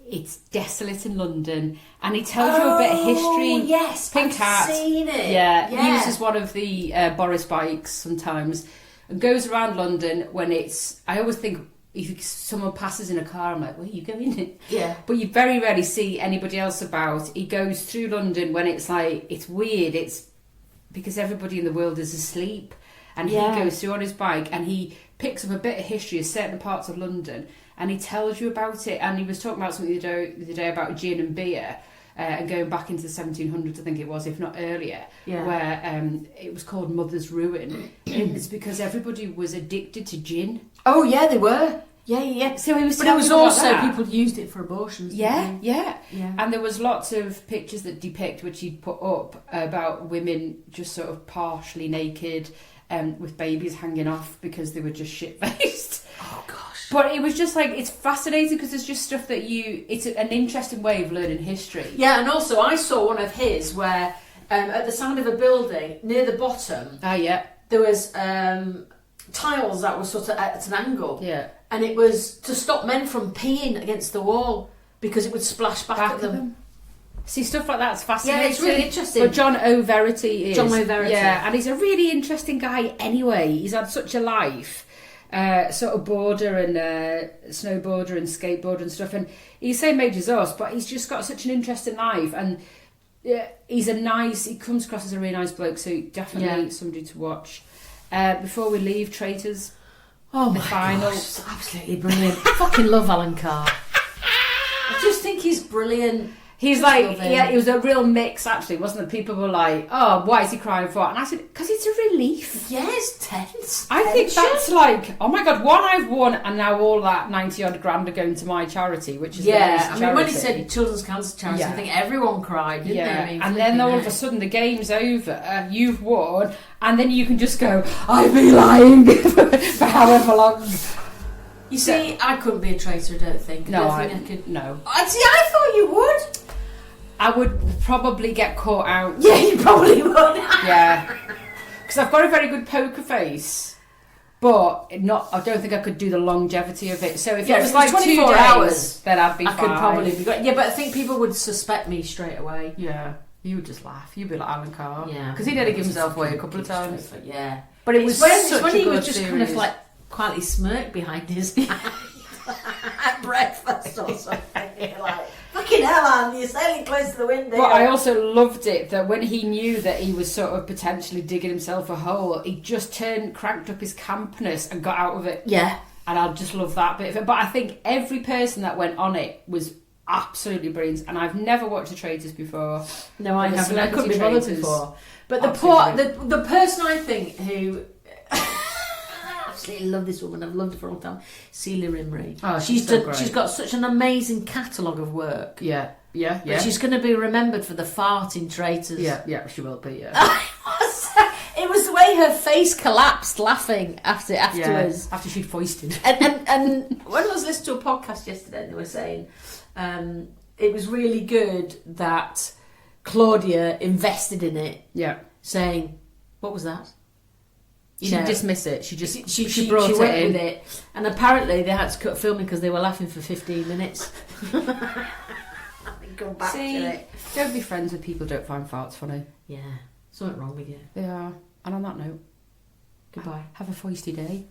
Speaker 2: It's desolate in London, and he tells you a bit of history.
Speaker 1: Yes,
Speaker 2: Pink hat.
Speaker 1: I've seen it.
Speaker 2: Yeah, he uses one of the Boris bikes sometimes, and goes around London when it's. I always think. If someone passes in a car, I'm like, where are you going?
Speaker 1: Yeah.
Speaker 2: But you very rarely see anybody else about. He goes through London when it's like, it's weird. It's because everybody in the world is asleep. And he goes through on his bike and he picks up a bit of history of certain parts of London and he tells you about it. And he was talking about something the other day about gin and beer. And going back into the 1700s, I think it was, if not earlier, where it was called Mother's Ruin. And it's because everybody was addicted to gin.
Speaker 1: Oh, yeah, they were. Yeah.
Speaker 2: So he was
Speaker 1: but it was
Speaker 2: about
Speaker 1: also,
Speaker 2: that.
Speaker 1: people used it for abortions.
Speaker 2: Yeah. And there was lots of pictures that depict, which he'd put up, about women just sort of partially naked with babies hanging off because they were just shit-faced.
Speaker 1: Oh, gosh.
Speaker 2: But it was just like, it's fascinating because there's just stuff that it's an interesting way of learning history.
Speaker 1: Yeah, and also I saw one of his where at the side of a building, near the bottom, there was tiles that were sort of at an angle.
Speaker 2: Yeah.
Speaker 1: And it was to stop men from peeing against the wall because it would splash back at them.
Speaker 2: See, stuff like that's fascinating.
Speaker 1: Yeah, it's really interesting.
Speaker 2: But John O'Verity is.
Speaker 1: John O'Verity.
Speaker 2: Yeah, and he's a really interesting guy anyway. He's had such a life. Sort of boarder and snowboarder and skateboarder and stuff. And he's the same age as us, but he's just got such an interesting life. And he comes across as a really nice bloke, so definitely somebody to watch. Before we leave, Traitors.
Speaker 1: Oh my gosh, absolutely brilliant. I fucking love Alan Carr. I just think he's brilliant.
Speaker 2: He's like, it was a real mix actually, wasn't it? People were like, oh, why is he crying for? And I said, because it's a relief.
Speaker 1: Yeah, it's tense.
Speaker 2: I think that's like, oh my God, one I've won and now all that 90 odd grand are going to my charity, which is
Speaker 1: I mean, when he said Children's Cancer Charity, I think everyone cried, didn't they? I mean,
Speaker 2: and then all of a sudden the game's over, you've won, and then you can just go, I've been lying for however long.
Speaker 1: You see, I couldn't be a traitor, I don't think. I could.
Speaker 2: No.
Speaker 1: I thought you would.
Speaker 2: I would probably get caught out.
Speaker 1: Yeah, you probably would.
Speaker 2: Yeah. Because I've got a very good poker face, but I don't think I could do the longevity of it. So if it was like
Speaker 1: 24
Speaker 2: 2
Speaker 1: hours,
Speaker 2: days, then I'd be fine.
Speaker 1: I could probably be great. Yeah, but I think people would suspect me straight away.
Speaker 2: Yeah. You would just laugh. You'd be like Alan Carr.
Speaker 1: Yeah.
Speaker 2: Because he nearly gave himself away a couple of times.
Speaker 1: Yeah.
Speaker 2: But it was
Speaker 1: when he was just kind of like quietly smirk behind his hand at breakfast or something. You're like, fucking hell, Anne, you're sailing close to the window.
Speaker 2: But I also loved it that when he knew that he was sort of potentially digging himself a hole, he just cranked up his campness and got out of it.
Speaker 1: Yeah.
Speaker 2: and I just love that bit of it. But I think every person that went on it was absolutely brilliant, and I've never watched the Traitors before.
Speaker 1: No, I
Speaker 2: The
Speaker 1: haven't. I couldn't be
Speaker 2: Celebrity
Speaker 1: bothered
Speaker 2: Traitors,
Speaker 1: before. But
Speaker 2: absolutely
Speaker 1: the person I think who I absolutely love this woman. I've loved her for a long time. Celia Imrie.
Speaker 2: Oh, she's so great.
Speaker 1: She's got such an amazing catalogue of work.
Speaker 2: Yeah.
Speaker 1: But she's going to be remembered for the farting Traitors.
Speaker 2: Yeah, she will be. Yeah.
Speaker 1: It was the way her face collapsed laughing afterwards.
Speaker 2: Yeah, after she foisted.
Speaker 1: And when I was listening to a podcast yesterday, they were saying it was really good that Claudia invested in it.
Speaker 2: Yeah.
Speaker 1: Saying, what was that?
Speaker 2: She didn't dismiss it. She brought
Speaker 1: she
Speaker 2: it
Speaker 1: went
Speaker 2: in.
Speaker 1: with it. And apparently they had to cut filming because they were laughing for 15 minutes. Go back to it.
Speaker 2: Don't be friends with people who don't find farts funny.
Speaker 1: Yeah, something wrong with you.
Speaker 2: They are. And on that note,
Speaker 1: Goodbye.
Speaker 2: Have a foisty day.